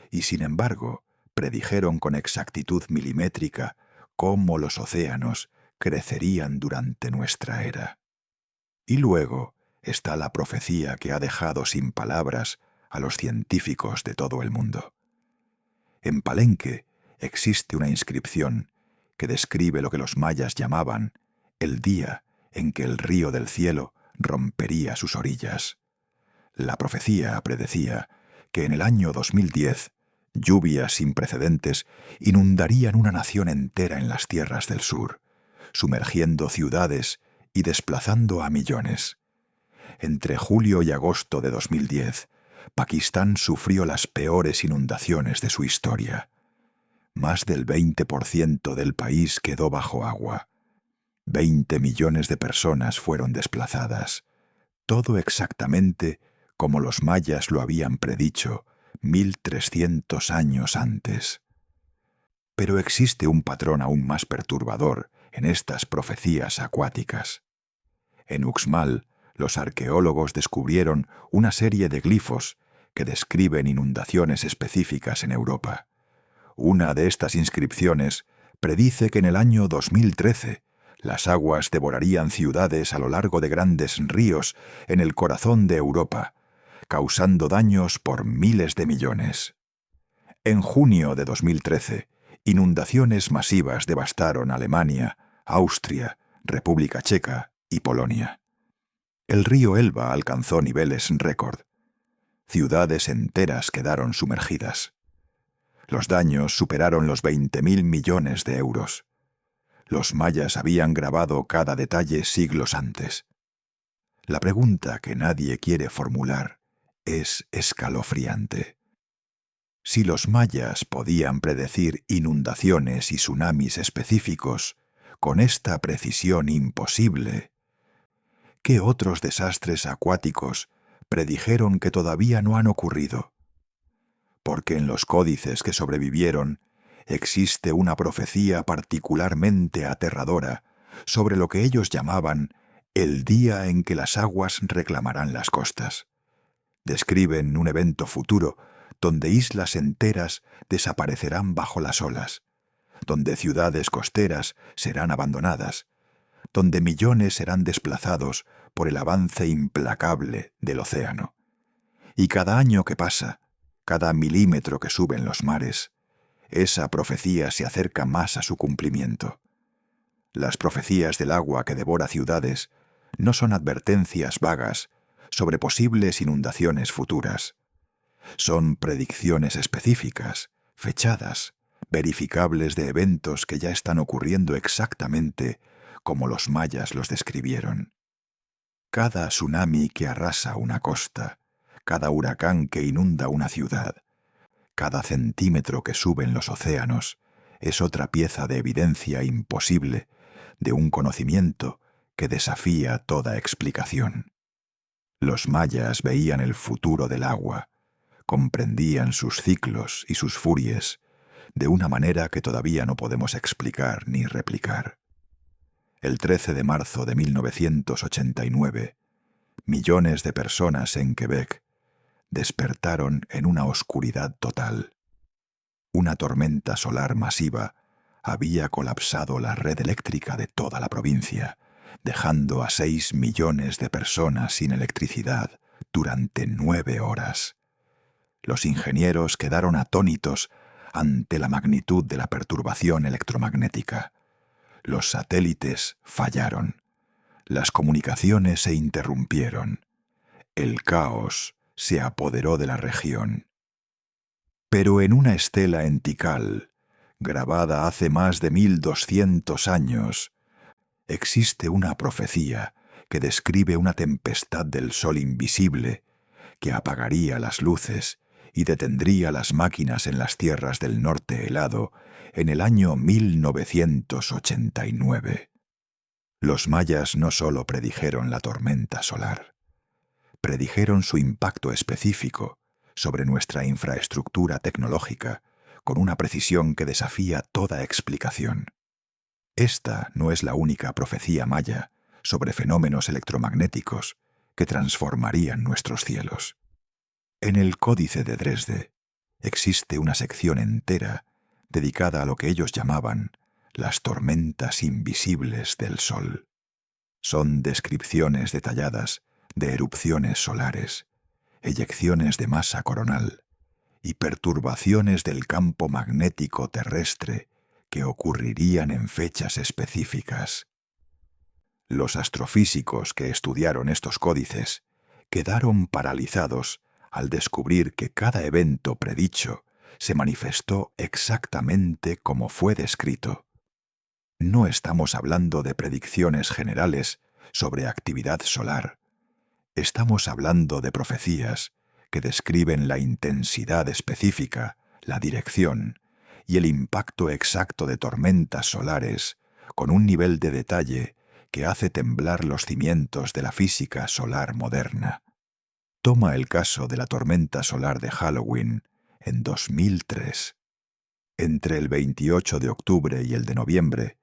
Y sin embargo, predijeron con exactitud milimétrica cómo los océanos crecerían durante nuestra era. Y luego está la profecía que ha dejado sin palabras a los científicos de todo el mundo. En Palenque existe una inscripción que describe lo que los mayas llamaban el día en que el río del cielo rompería sus orillas. La profecía predecía que en el año 2010 lluvias sin precedentes inundarían una nación entera en las tierras del sur, sumergiendo ciudades y desplazando a millones. Entre julio y agosto de 2010, Pakistán sufrió las peores inundaciones de su historia. Más del 20% del país quedó bajo agua. 20 millones de personas fueron desplazadas. Todo exactamente como los mayas lo habían predicho 1300 años antes. Pero existe un patrón aún más perturbador en estas profecías acuáticas. En Uxmal, los arqueólogos descubrieron una serie de glifos que describen inundaciones específicas en Europa. Una de estas inscripciones predice que en el año 2013 las aguas devorarían ciudades a lo largo de grandes ríos en el corazón de Europa, causando daños por miles de millones. En junio de 2013, inundaciones masivas devastaron Alemania, Austria, República Checa y Polonia. El río Elba alcanzó niveles récord. Ciudades enteras quedaron sumergidas. Los daños superaron los 20.000 millones de euros. Los mayas habían grabado cada detalle siglos antes. La pregunta que nadie quiere formular es escalofriante. Si los mayas podían predecir inundaciones y tsunamis específicos con esta precisión imposible, ¿qué otros desastres acuáticos predijeron que todavía no han ocurrido? Porque en los códices que sobrevivieron existe una profecía particularmente aterradora sobre lo que ellos llamaban el día en que las aguas reclamarán las costas. Describen un evento futuro donde islas enteras desaparecerán bajo las olas, donde ciudades costeras serán abandonadas, donde millones serán desplazados por el avance implacable del océano. Y cada año que pasa, cada milímetro que suben los mares, esa profecía se acerca más a su cumplimiento. Las profecías del agua que devora ciudades no son advertencias vagas sobre posibles inundaciones futuras. Son predicciones específicas, fechadas, verificables de eventos que ya están ocurriendo exactamente como los mayas los describieron. Cada tsunami que arrasa una costa, cada huracán que inunda una ciudad, Cada centímetro que suben los océanos es otra pieza de evidencia imposible de un conocimiento que desafía toda explicación. Los mayas veían el futuro del agua, comprendían sus ciclos y sus furies de una manera que todavía no podemos explicar ni replicar. El 13 de marzo de 1989, millones de personas en Quebec despertaron en una oscuridad total. Una tormenta solar masiva había colapsado la red eléctrica de toda la provincia, dejando a 6 millones de personas sin electricidad durante 9 horas. Los ingenieros quedaron atónitos ante la magnitud de la perturbación electromagnética. Los satélites fallaron. Las comunicaciones se interrumpieron. El caos se apoderó de la región. Pero en una estela en Tikal, grabada hace más de 1200 años, existe una profecía que describe una tempestad del sol invisible que apagaría las luces y detendría las máquinas en las tierras del norte helado en el año 1989. Los mayas no solo predijeron la tormenta solar, predijeron su impacto específico sobre nuestra infraestructura tecnológica con una precisión que desafía toda explicación. Esta no es la única profecía maya sobre fenómenos electromagnéticos que transformarían nuestros cielos. En el Códice de Dresde existe una sección entera dedicada a lo que ellos llamaban las tormentas invisibles del Sol. Son descripciones detalladas de erupciones solares, eyecciones de masa coronal y perturbaciones del campo magnético terrestre que ocurrirían en fechas específicas. Los astrofísicos que estudiaron estos códices quedaron paralizados al descubrir que cada evento predicho se manifestó exactamente como fue descrito. No estamos hablando de predicciones generales sobre actividad solar. Estamos hablando de profecías que describen la intensidad específica, la dirección y el impacto exacto de tormentas solares con un nivel de detalle que hace temblar los cimientos de la física solar moderna. Toma el caso de la tormenta solar de Halloween en 2003. Entre el 28 de octubre y el de noviembre,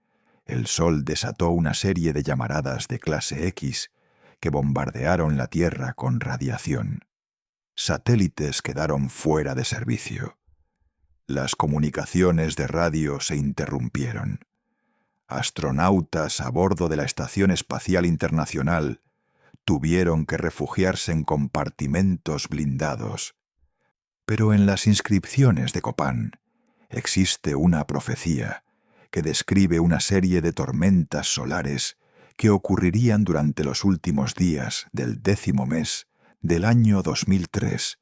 el Sol desató una serie de llamaradas de clase X que bombardearon la Tierra con radiación. Satélites quedaron fuera de servicio. Las comunicaciones de radio se interrumpieron. Astronautas a bordo de la Estación Espacial Internacional tuvieron que refugiarse en compartimentos blindados. Pero en las inscripciones de Copán existe una profecía que describe una serie de tormentas solares que ocurrirían durante los últimos días del 10º mes del año 2003,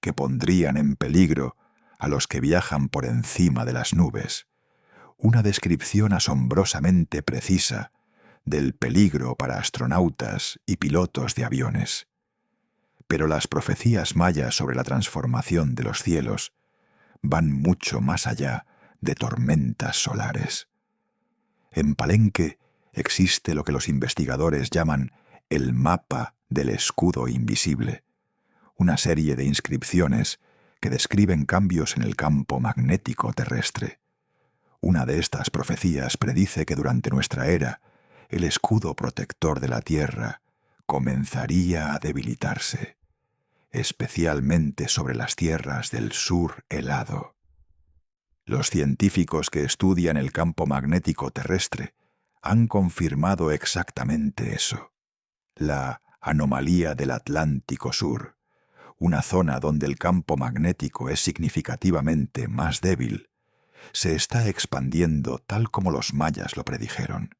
que pondrían en peligro a los que viajan por encima de las nubes. Una descripción asombrosamente precisa del peligro para astronautas y pilotos de aviones. Pero las profecías mayas sobre la transformación de los cielos van mucho más allá de tormentas solares. En Palenque existe lo que los investigadores llaman el mapa del escudo invisible, una serie de inscripciones que describen cambios en el campo magnético terrestre. Una de estas profecías predice que durante nuestra era, el escudo protector de la Tierra comenzaría a debilitarse, especialmente sobre las tierras del sur helado. Los científicos que estudian el campo magnético terrestre han confirmado exactamente eso. La anomalía del Atlántico Sur, una zona donde el campo magnético es significativamente más débil, se está expandiendo tal como los mayas lo predijeron.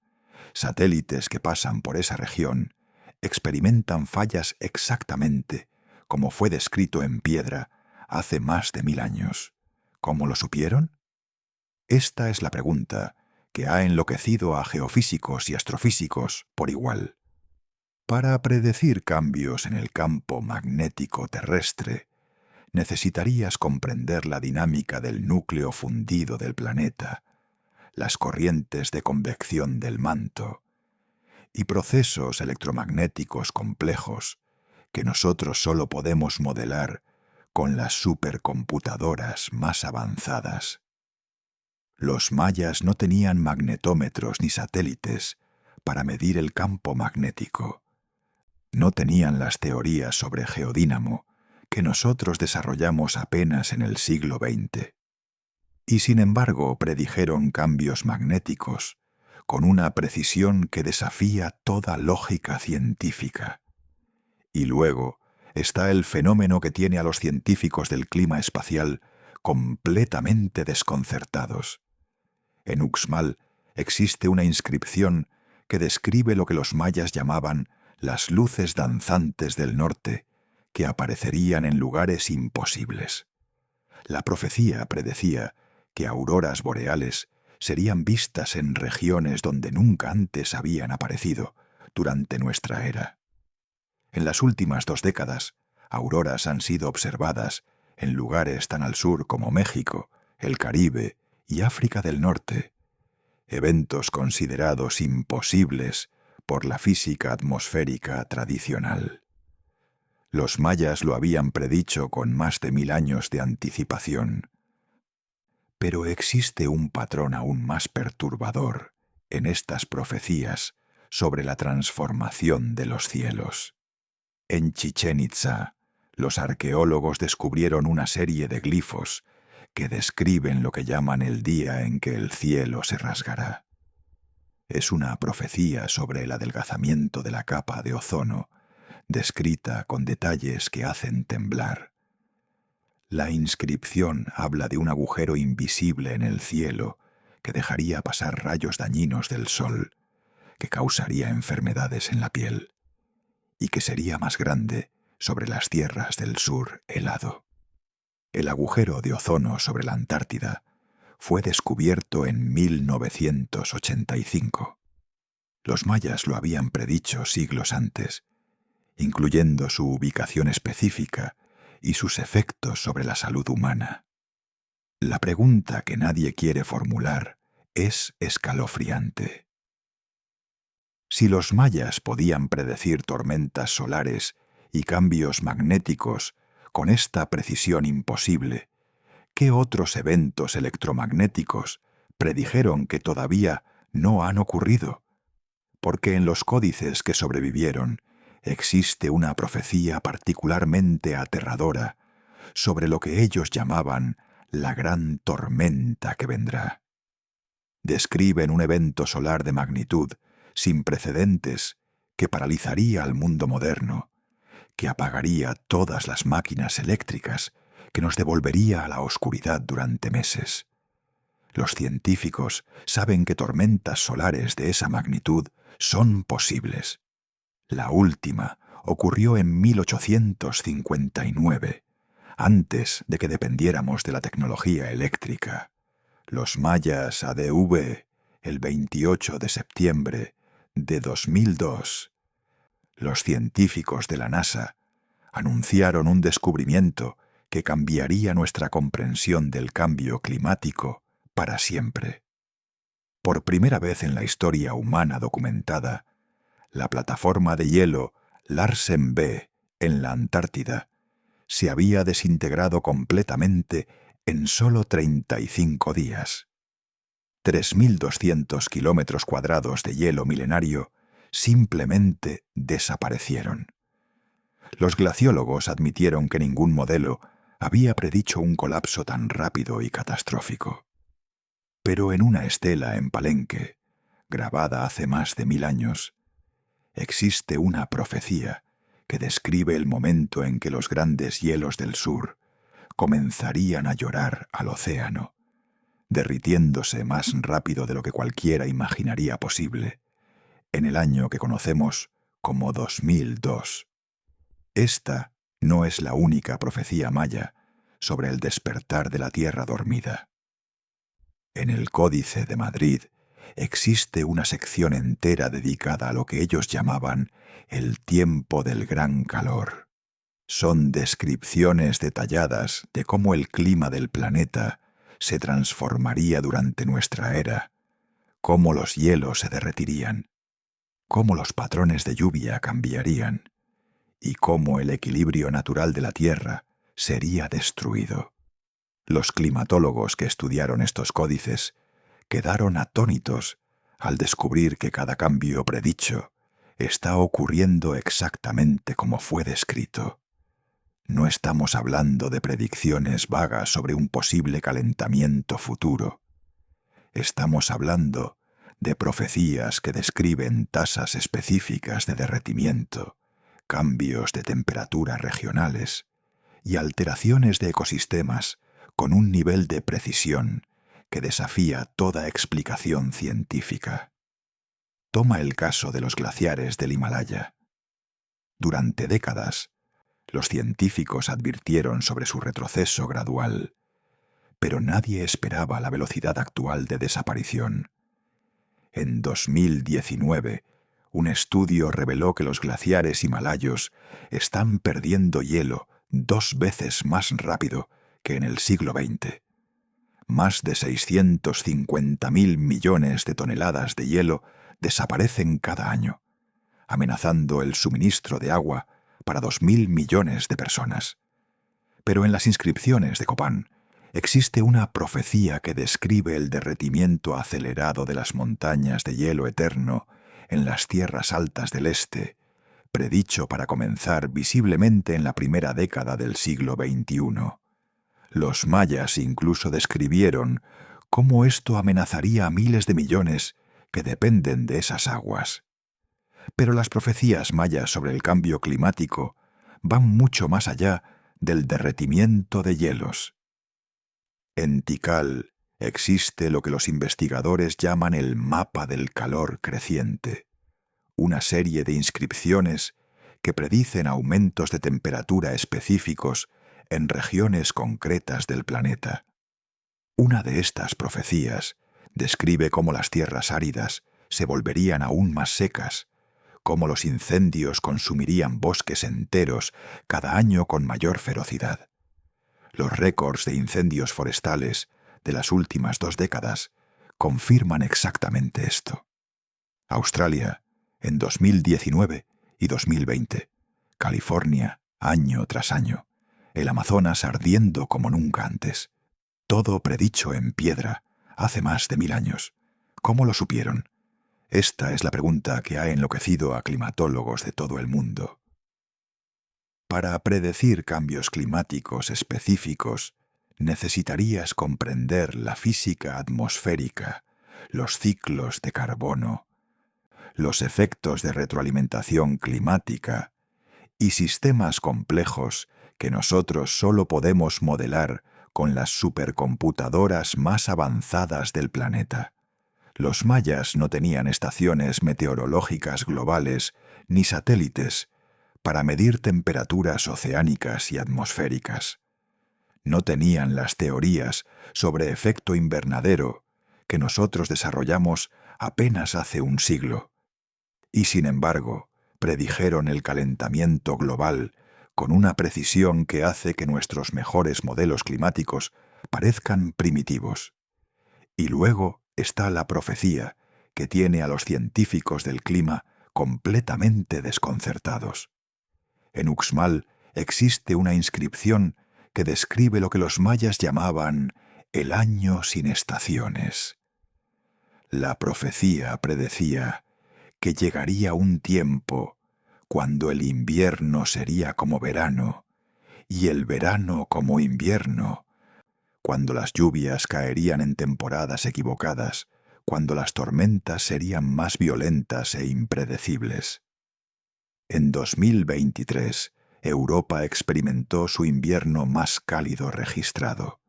Satélites que pasan por esa región experimentan fallas exactamente como fue descrito en piedra hace más de 1000 años. ¿Cómo lo supieron? Esta es la pregunta que ha enloquecido a geofísicos y astrofísicos por igual. Para predecir cambios en el campo magnético terrestre, necesitarías comprender la dinámica del núcleo fundido del planeta, las corrientes de convección del manto y procesos electromagnéticos complejos que nosotros solo podemos modelar con las supercomputadoras más avanzadas. Los mayas no tenían magnetómetros ni satélites para medir el campo magnético. No tenían las teorías sobre geodínamo que nosotros desarrollamos apenas en el siglo XX. Y sin embargo predijeron cambios magnéticos con una precisión que desafía toda lógica científica. Y luego está el fenómeno que tiene a los científicos del clima espacial completamente desconcertados. En Uxmal existe una inscripción que describe lo que los mayas llamaban las luces danzantes del norte, que aparecerían en lugares imposibles. La profecía predecía que auroras boreales serían vistas en regiones donde nunca antes habían aparecido durante nuestra era. En las últimas 2 décadas, auroras han sido observadas en lugares tan al sur como México, el Caribe y África del Norte, eventos considerados imposibles por la física atmosférica tradicional. Los mayas lo habían predicho con más de 1000 años de anticipación. Pero existe un patrón aún más perturbador en estas profecías sobre la transformación de los cielos. En Chichén Itzá, los arqueólogos descubrieron una serie de glifos que describen lo que llaman el día en que el cielo se rasgará. Es una profecía sobre el adelgazamiento de la capa de ozono, descrita con detalles que hacen temblar. La inscripción habla de un agujero invisible en el cielo que dejaría pasar rayos dañinos del sol, que causaría enfermedades en la piel, y que sería más grande sobre las tierras del sur helado. El agujero de ozono sobre la Antártida fue descubierto en 1985. Los mayas lo habían predicho siglos antes, incluyendo su ubicación específica y sus efectos sobre la salud humana. La pregunta que nadie quiere formular es escalofriante. Si los mayas podían predecir tormentas solares y cambios magnéticos con esta precisión imposible, ¿qué otros eventos electromagnéticos predijeron que todavía no han ocurrido? Porque en los códices que sobrevivieron existe una profecía particularmente aterradora sobre lo que ellos llamaban la gran tormenta que vendrá. Describen un evento solar de magnitud sin precedentes que paralizaría al mundo moderno, que apagaría todas las máquinas eléctricas, que nos devolvería a la oscuridad durante meses. Los científicos saben que tormentas solares de esa magnitud son posibles. La última ocurrió en 1859, antes de que dependiéramos de la tecnología eléctrica. Los mayas ADV, el 28 de septiembre de 2002, los científicos de la NASA anunciaron un descubrimiento que cambiaría nuestra comprensión del cambio climático para siempre. Por primera vez en la historia humana documentada, la plataforma de hielo Larsen B en la Antártida se había desintegrado completamente en solo 35 días. 3.200 kilómetros cuadrados de hielo milenario simplemente desaparecieron. Los glaciólogos admitieron que ningún modelo había predicho un colapso tan rápido y catastrófico. Pero en una estela en Palenque, grabada hace más de 1000 años, existe una profecía que describe el momento en que los grandes hielos del sur comenzarían a llorar al océano, derritiéndose más rápido de lo que cualquiera imaginaría posible, en el año que conocemos como 2002. Esta no es la única profecía maya sobre el despertar de la tierra dormida. En el Códice de Madrid existe una sección entera dedicada a lo que ellos llamaban el tiempo del gran calor. Son descripciones detalladas de cómo el clima del planeta se transformaría durante nuestra era, cómo los hielos se derretirían, cómo los patrones de lluvia cambiarían y cómo el equilibrio natural de la Tierra sería destruido. Los climatólogos que estudiaron estos códices quedaron atónitos al descubrir que cada cambio predicho está ocurriendo exactamente como fue descrito. No estamos hablando de predicciones vagas sobre un posible calentamiento futuro. Estamos hablando de profecías que describen tasas específicas de derretimiento, cambios de temperatura regionales y alteraciones de ecosistemas con un nivel de precisión que desafía toda explicación científica. Toma el caso de los glaciares del Himalaya. Durante décadas, los científicos advirtieron sobre su retroceso gradual, pero nadie esperaba la velocidad actual de desaparición. En 2019, un estudio reveló que los glaciares himalayos están perdiendo hielo 2 veces más rápido que en el siglo XX. Más de 650.000 millones de toneladas de hielo desaparecen cada año, amenazando el suministro de agua para 2.000 millones de personas. Pero en las inscripciones de Copán existe una profecía que describe el derretimiento acelerado de las montañas de hielo eterno en las tierras altas del este, predicho para comenzar visiblemente en la primera década del siglo XXI. Los mayas incluso describieron cómo esto amenazaría a miles de millones que dependen de esas aguas. Pero las profecías mayas sobre el cambio climático van mucho más allá del derretimiento de hielos. En Tikal existe lo que los investigadores llaman el mapa del calor creciente, una serie de inscripciones que predicen aumentos de temperatura específicos en regiones concretas del planeta. Una de estas profecías describe cómo las tierras áridas se volverían aún más secas, cómo los incendios consumirían bosques enteros cada año con mayor ferocidad. Los récords de incendios forestales de las últimas 2 décadas confirman exactamente esto. Australia, en 2019 y 2020, California, año tras año, el Amazonas ardiendo como nunca antes. Todo predicho en piedra hace más de 1000 años. ¿Cómo lo supieron? Esta es la pregunta que ha enloquecido a climatólogos de todo el mundo. Para predecir cambios climáticos específicos, necesitarías comprender la física atmosférica, los ciclos de carbono, los efectos de retroalimentación climática y sistemas complejos que nosotros solo podemos modelar con las supercomputadoras más avanzadas del planeta. Los mayas no tenían estaciones meteorológicas globales ni satélites para medir temperaturas oceánicas y atmosféricas. No tenían las teorías sobre efecto invernadero que nosotros desarrollamos apenas hace un siglo. Y sin embargo, predijeron el calentamiento global con una precisión que hace que nuestros mejores modelos climáticos parezcan primitivos. Y luego está la profecía, que tiene a los científicos del clima completamente desconcertados. En Uxmal existe una inscripción que describe lo que los mayas llamaban el año sin estaciones. La profecía predecía que llegaría un tiempo cuando el invierno sería como verano y el verano como invierno, cuando las lluvias caerían en temporadas equivocadas, cuando las tormentas serían más violentas e impredecibles. En 2023, Europa experimentó su invierno más cálido registrado.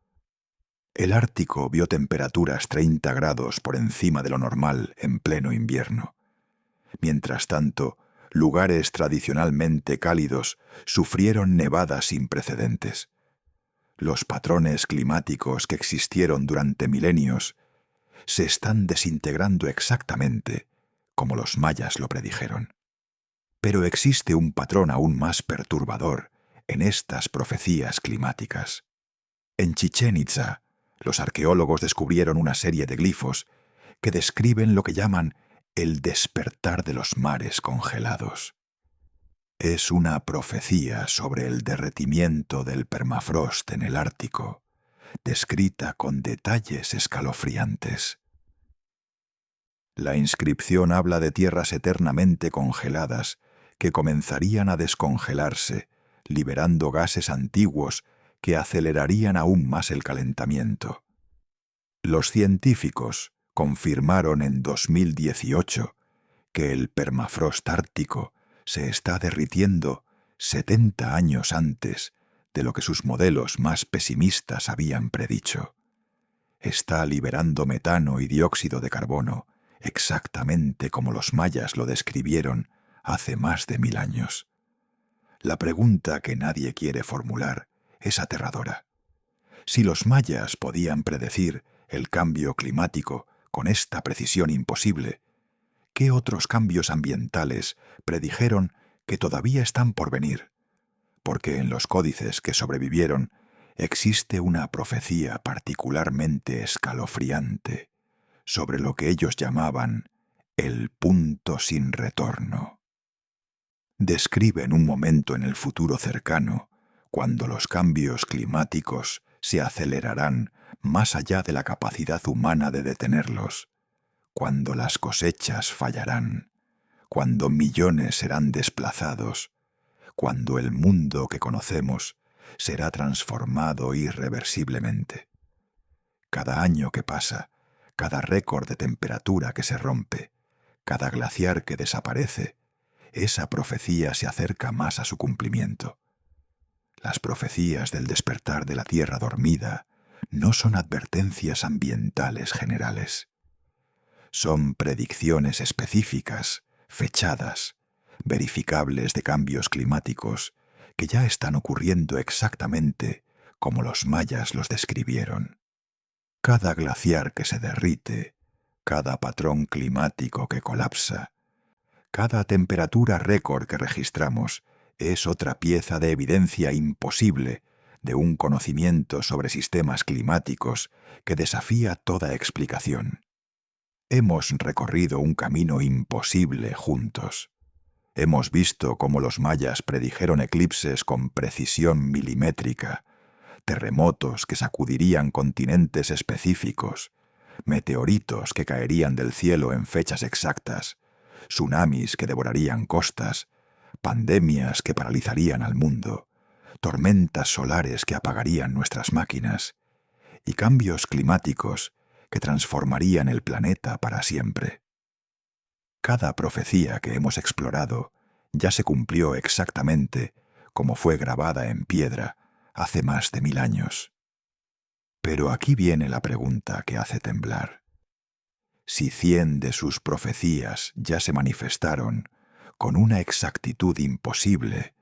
El Ártico vio temperaturas 30 grados por encima de lo normal en pleno invierno. Mientras tanto, lugares tradicionalmente cálidos sufrieron nevadas sin precedentes. Los patrones climáticos que existieron durante milenios se están desintegrando exactamente como los mayas lo predijeron. Pero existe un patrón aún más perturbador en estas profecías climáticas. En Chichén Itzá, los arqueólogos descubrieron una serie de glifos que describen lo que llaman el despertar de los mares congelados. Es una profecía sobre el derretimiento del permafrost en el Ártico, descrita con detalles escalofriantes. La inscripción habla de tierras eternamente congeladas que comenzarían a descongelarse, liberando gases antiguos que acelerarían aún más el calentamiento. Los científicos confirmaron en 2018 que el permafrost ártico se está derritiendo 70 años antes de lo que sus modelos más pesimistas habían predicho. Está liberando metano y dióxido de carbono, exactamente como los mayas lo describieron hace más de 1000 años. La pregunta que nadie quiere formular es aterradora. Si los mayas podían predecir el cambio climático con esta precisión imposible, ¿qué otros cambios ambientales predijeron que todavía están por venir? Porque en los códices que sobrevivieron existe una profecía particularmente escalofriante sobre lo que ellos llamaban el punto sin retorno. Describen un momento en el futuro cercano cuando los cambios climáticos se acelerarán más allá de la capacidad humana de detenerlos, cuando las cosechas fallarán, cuando millones serán desplazados, cuando el mundo que conocemos será transformado irreversiblemente. Cada año que pasa, cada récord de temperatura que se rompe, cada glaciar que desaparece, esa profecía se acerca más a su cumplimiento. Las profecías del despertar de la tierra dormida no son advertencias ambientales generales. Son predicciones específicas, fechadas, verificables de cambios climáticos que ya están ocurriendo exactamente como los mayas los describieron. Cada glaciar que se derrite, cada patrón climático que colapsa, cada temperatura récord que registramos es otra pieza de evidencia imposible de un conocimiento sobre sistemas climáticos que desafía toda explicación. Hemos recorrido un camino imposible juntos. Hemos visto cómo los mayas predijeron eclipses con precisión milimétrica, terremotos que sacudirían continentes específicos, meteoritos que caerían del cielo en fechas exactas, tsunamis que devorarían costas, pandemias que paralizarían al mundo, tormentas solares que apagarían nuestras máquinas y cambios climáticos que transformarían el planeta para siempre. Cada profecía que hemos explorado ya se cumplió exactamente como fue grabada en piedra hace más de 1000 años. Pero aquí viene la pregunta que hace temblar. Si 100 de sus profecías ya se manifestaron con una exactitud imposible,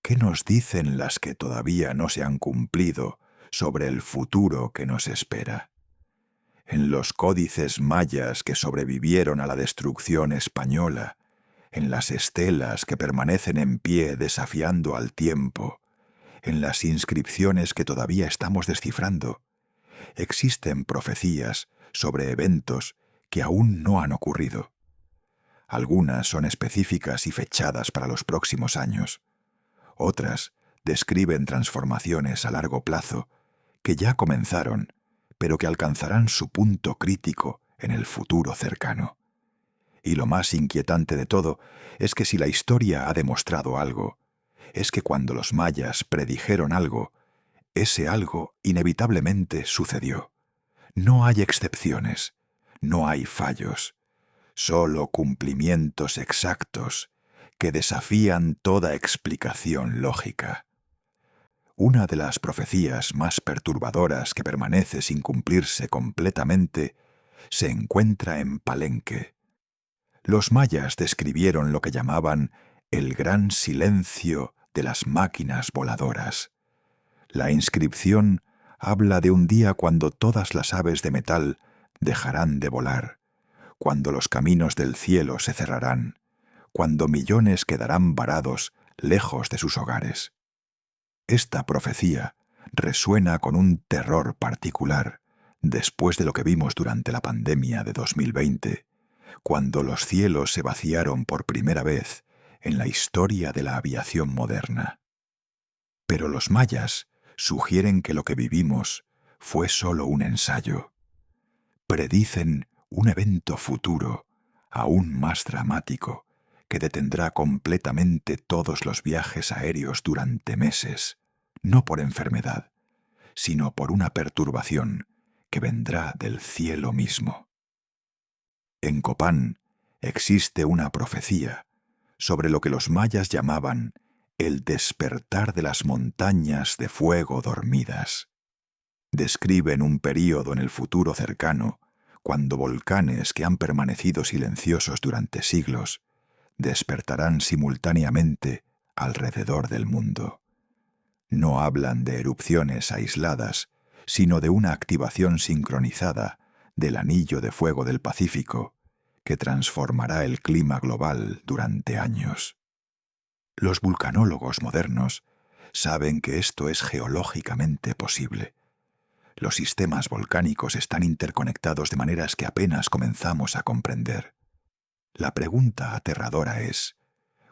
¿qué nos dicen las que todavía no se han cumplido sobre el futuro que nos espera? En los códices mayas que sobrevivieron a la destrucción española, en las estelas que permanecen en pie desafiando al tiempo, en las inscripciones que todavía estamos descifrando, existen profecías sobre eventos que aún no han ocurrido. Algunas son específicas y fechadas para los próximos años. Otras describen transformaciones a largo plazo que ya comenzaron, pero que alcanzarán su punto crítico en el futuro cercano. Y lo más inquietante de todo es que si la historia ha demostrado algo, es que cuando los mayas predijeron algo, ese algo inevitablemente sucedió. No hay excepciones, no hay fallos, solo cumplimientos exactos que desafían toda explicación lógica. Una de las profecías más perturbadoras que permanece sin cumplirse completamente se encuentra en Palenque. Los mayas describieron lo que llamaban el gran silencio de las máquinas voladoras. La inscripción habla de un día cuando todas las aves de metal dejarán de volar, cuando los caminos del cielo se cerrarán, cuando millones quedarán varados lejos de sus hogares. Esta profecía resuena con un terror particular después de lo que vimos durante la pandemia de 2020, cuando los cielos se vaciaron por primera vez en la historia de la aviación moderna. Pero los mayas sugieren que lo que vivimos fue solo un ensayo. Predicen un evento futuro, aún más dramático, que detendrá completamente todos los viajes aéreos durante meses, no por enfermedad, sino por una perturbación que vendrá del cielo mismo. En Copán existe una profecía sobre lo que los mayas llamaban el despertar de las montañas de fuego dormidas. Describen un período en el futuro cercano, cuando volcanes que han permanecido silenciosos durante siglos despertarán simultáneamente alrededor del mundo. No hablan de erupciones aisladas, sino de una activación sincronizada del anillo de fuego del Pacífico, que transformará el clima global durante años. Los vulcanólogos modernos saben que esto es geológicamente posible. Los sistemas volcánicos están interconectados de maneras que apenas comenzamos a comprender. La pregunta aterradora es,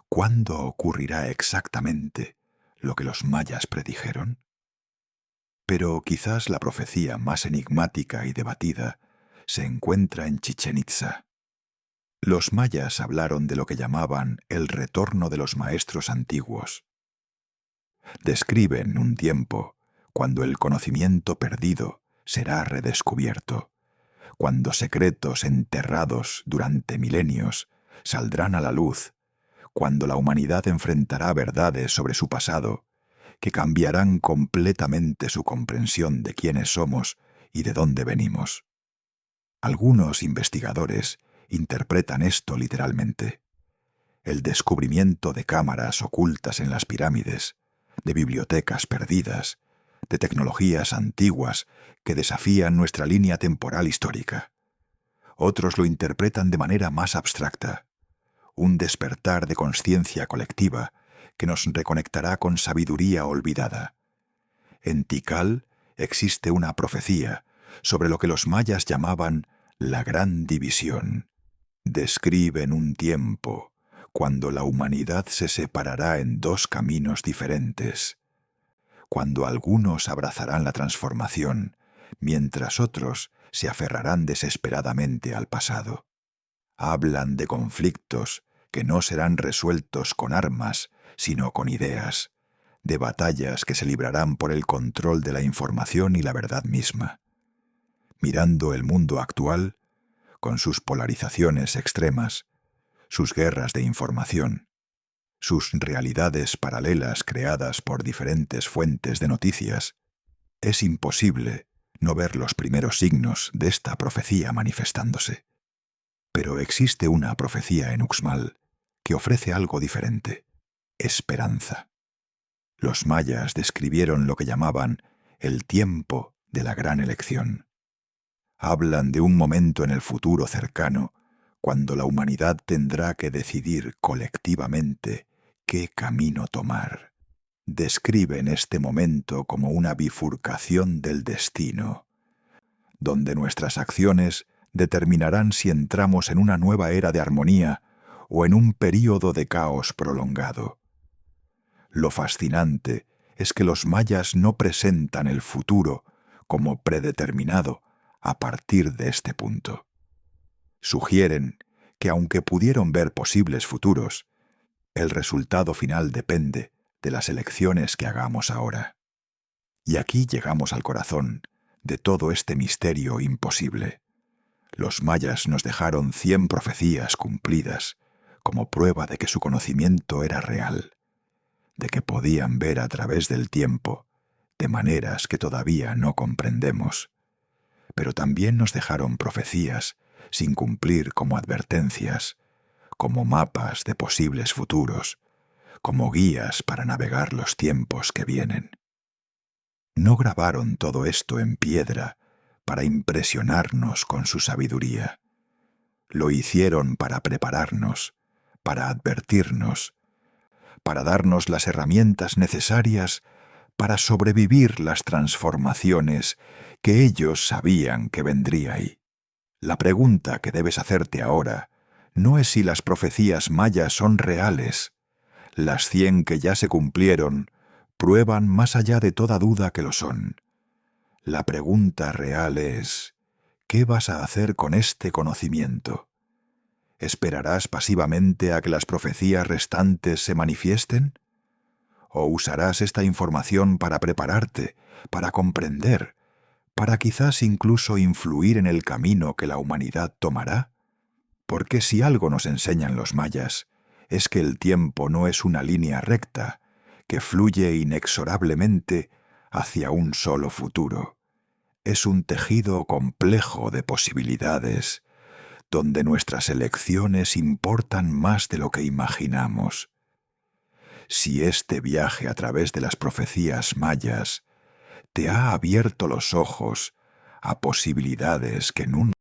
¿cuándo ocurrirá exactamente lo que los mayas predijeron? Pero quizás la profecía más enigmática y debatida se encuentra en Chichén Itzá. Los mayas hablaron de lo que llamaban el retorno de los maestros antiguos. Describen un tiempo cuando el conocimiento perdido será redescubierto, cuando secretos enterrados durante milenios saldrán a la luz, cuando la humanidad enfrentará verdades sobre su pasado que cambiarán completamente su comprensión de quiénes somos y de dónde venimos. Algunos investigadores interpretan esto literalmente. El descubrimiento de cámaras ocultas en las pirámides, de bibliotecas perdidas, de tecnologías antiguas que desafían nuestra línea temporal histórica. Otros lo interpretan de manera más abstracta, un despertar de conciencia colectiva que nos reconectará con sabiduría olvidada. En Tikal existe una profecía sobre lo que los mayas llamaban la Gran División. Describen un tiempo cuando la humanidad se separará en dos caminos diferentes, cuando algunos abrazarán la transformación, mientras otros se aferrarán desesperadamente al pasado. Hablan de conflictos que no serán resueltos con armas, sino con ideas, de batallas que se librarán por el control de la información y la verdad misma. Mirando el mundo actual, con sus polarizaciones extremas, sus guerras de información, sus realidades paralelas creadas por diferentes fuentes de noticias, es imposible no ver los primeros signos de esta profecía manifestándose. Pero existe una profecía en Uxmal que ofrece algo diferente: esperanza. Los mayas describieron lo que llamaban el tiempo de la gran elección. Hablan de un momento en el futuro cercano cuando la humanidad tendrá que decidir colectivamente qué camino tomar. Describen este momento como una bifurcación del destino, donde nuestras acciones determinarán si entramos en una nueva era de armonía o en un período de caos prolongado. Lo fascinante es que los mayas no presentan el futuro como predeterminado a partir de este punto. Sugieren que aunque pudieron ver posibles futuros, el resultado final depende de las elecciones que hagamos ahora. Y aquí llegamos al corazón de todo este misterio imposible. Los mayas nos dejaron 100 profecías cumplidas como prueba de que su conocimiento era real, de que podían ver a través del tiempo de maneras que todavía no comprendemos. Pero también nos dejaron profecías sin cumplir como advertencias, como mapas de posibles futuros, como guías para navegar los tiempos que vienen. No grabaron todo esto en piedra para impresionarnos con su sabiduría. Lo hicieron para prepararnos, para advertirnos, para darnos las herramientas necesarias para sobrevivir las transformaciones que ellos sabían que vendrían. La pregunta que debes hacerte ahora no es si las profecías mayas son reales. Las 100 que ya se cumplieron prueban más allá de toda duda que lo son. La pregunta real es, ¿qué vas a hacer con este conocimiento? ¿Esperarás pasivamente a que las profecías restantes se manifiesten? ¿O usarás esta información para prepararte, para comprender, para quizás incluso influir en el camino que la humanidad tomará? Porque si algo nos enseñan los mayas, es que el tiempo no es una línea recta que fluye inexorablemente hacia un solo futuro. Es un tejido complejo de posibilidades, donde nuestras elecciones importan más de lo que imaginamos. Si este viaje a través de las profecías mayas te ha abierto los ojos a posibilidades que nunca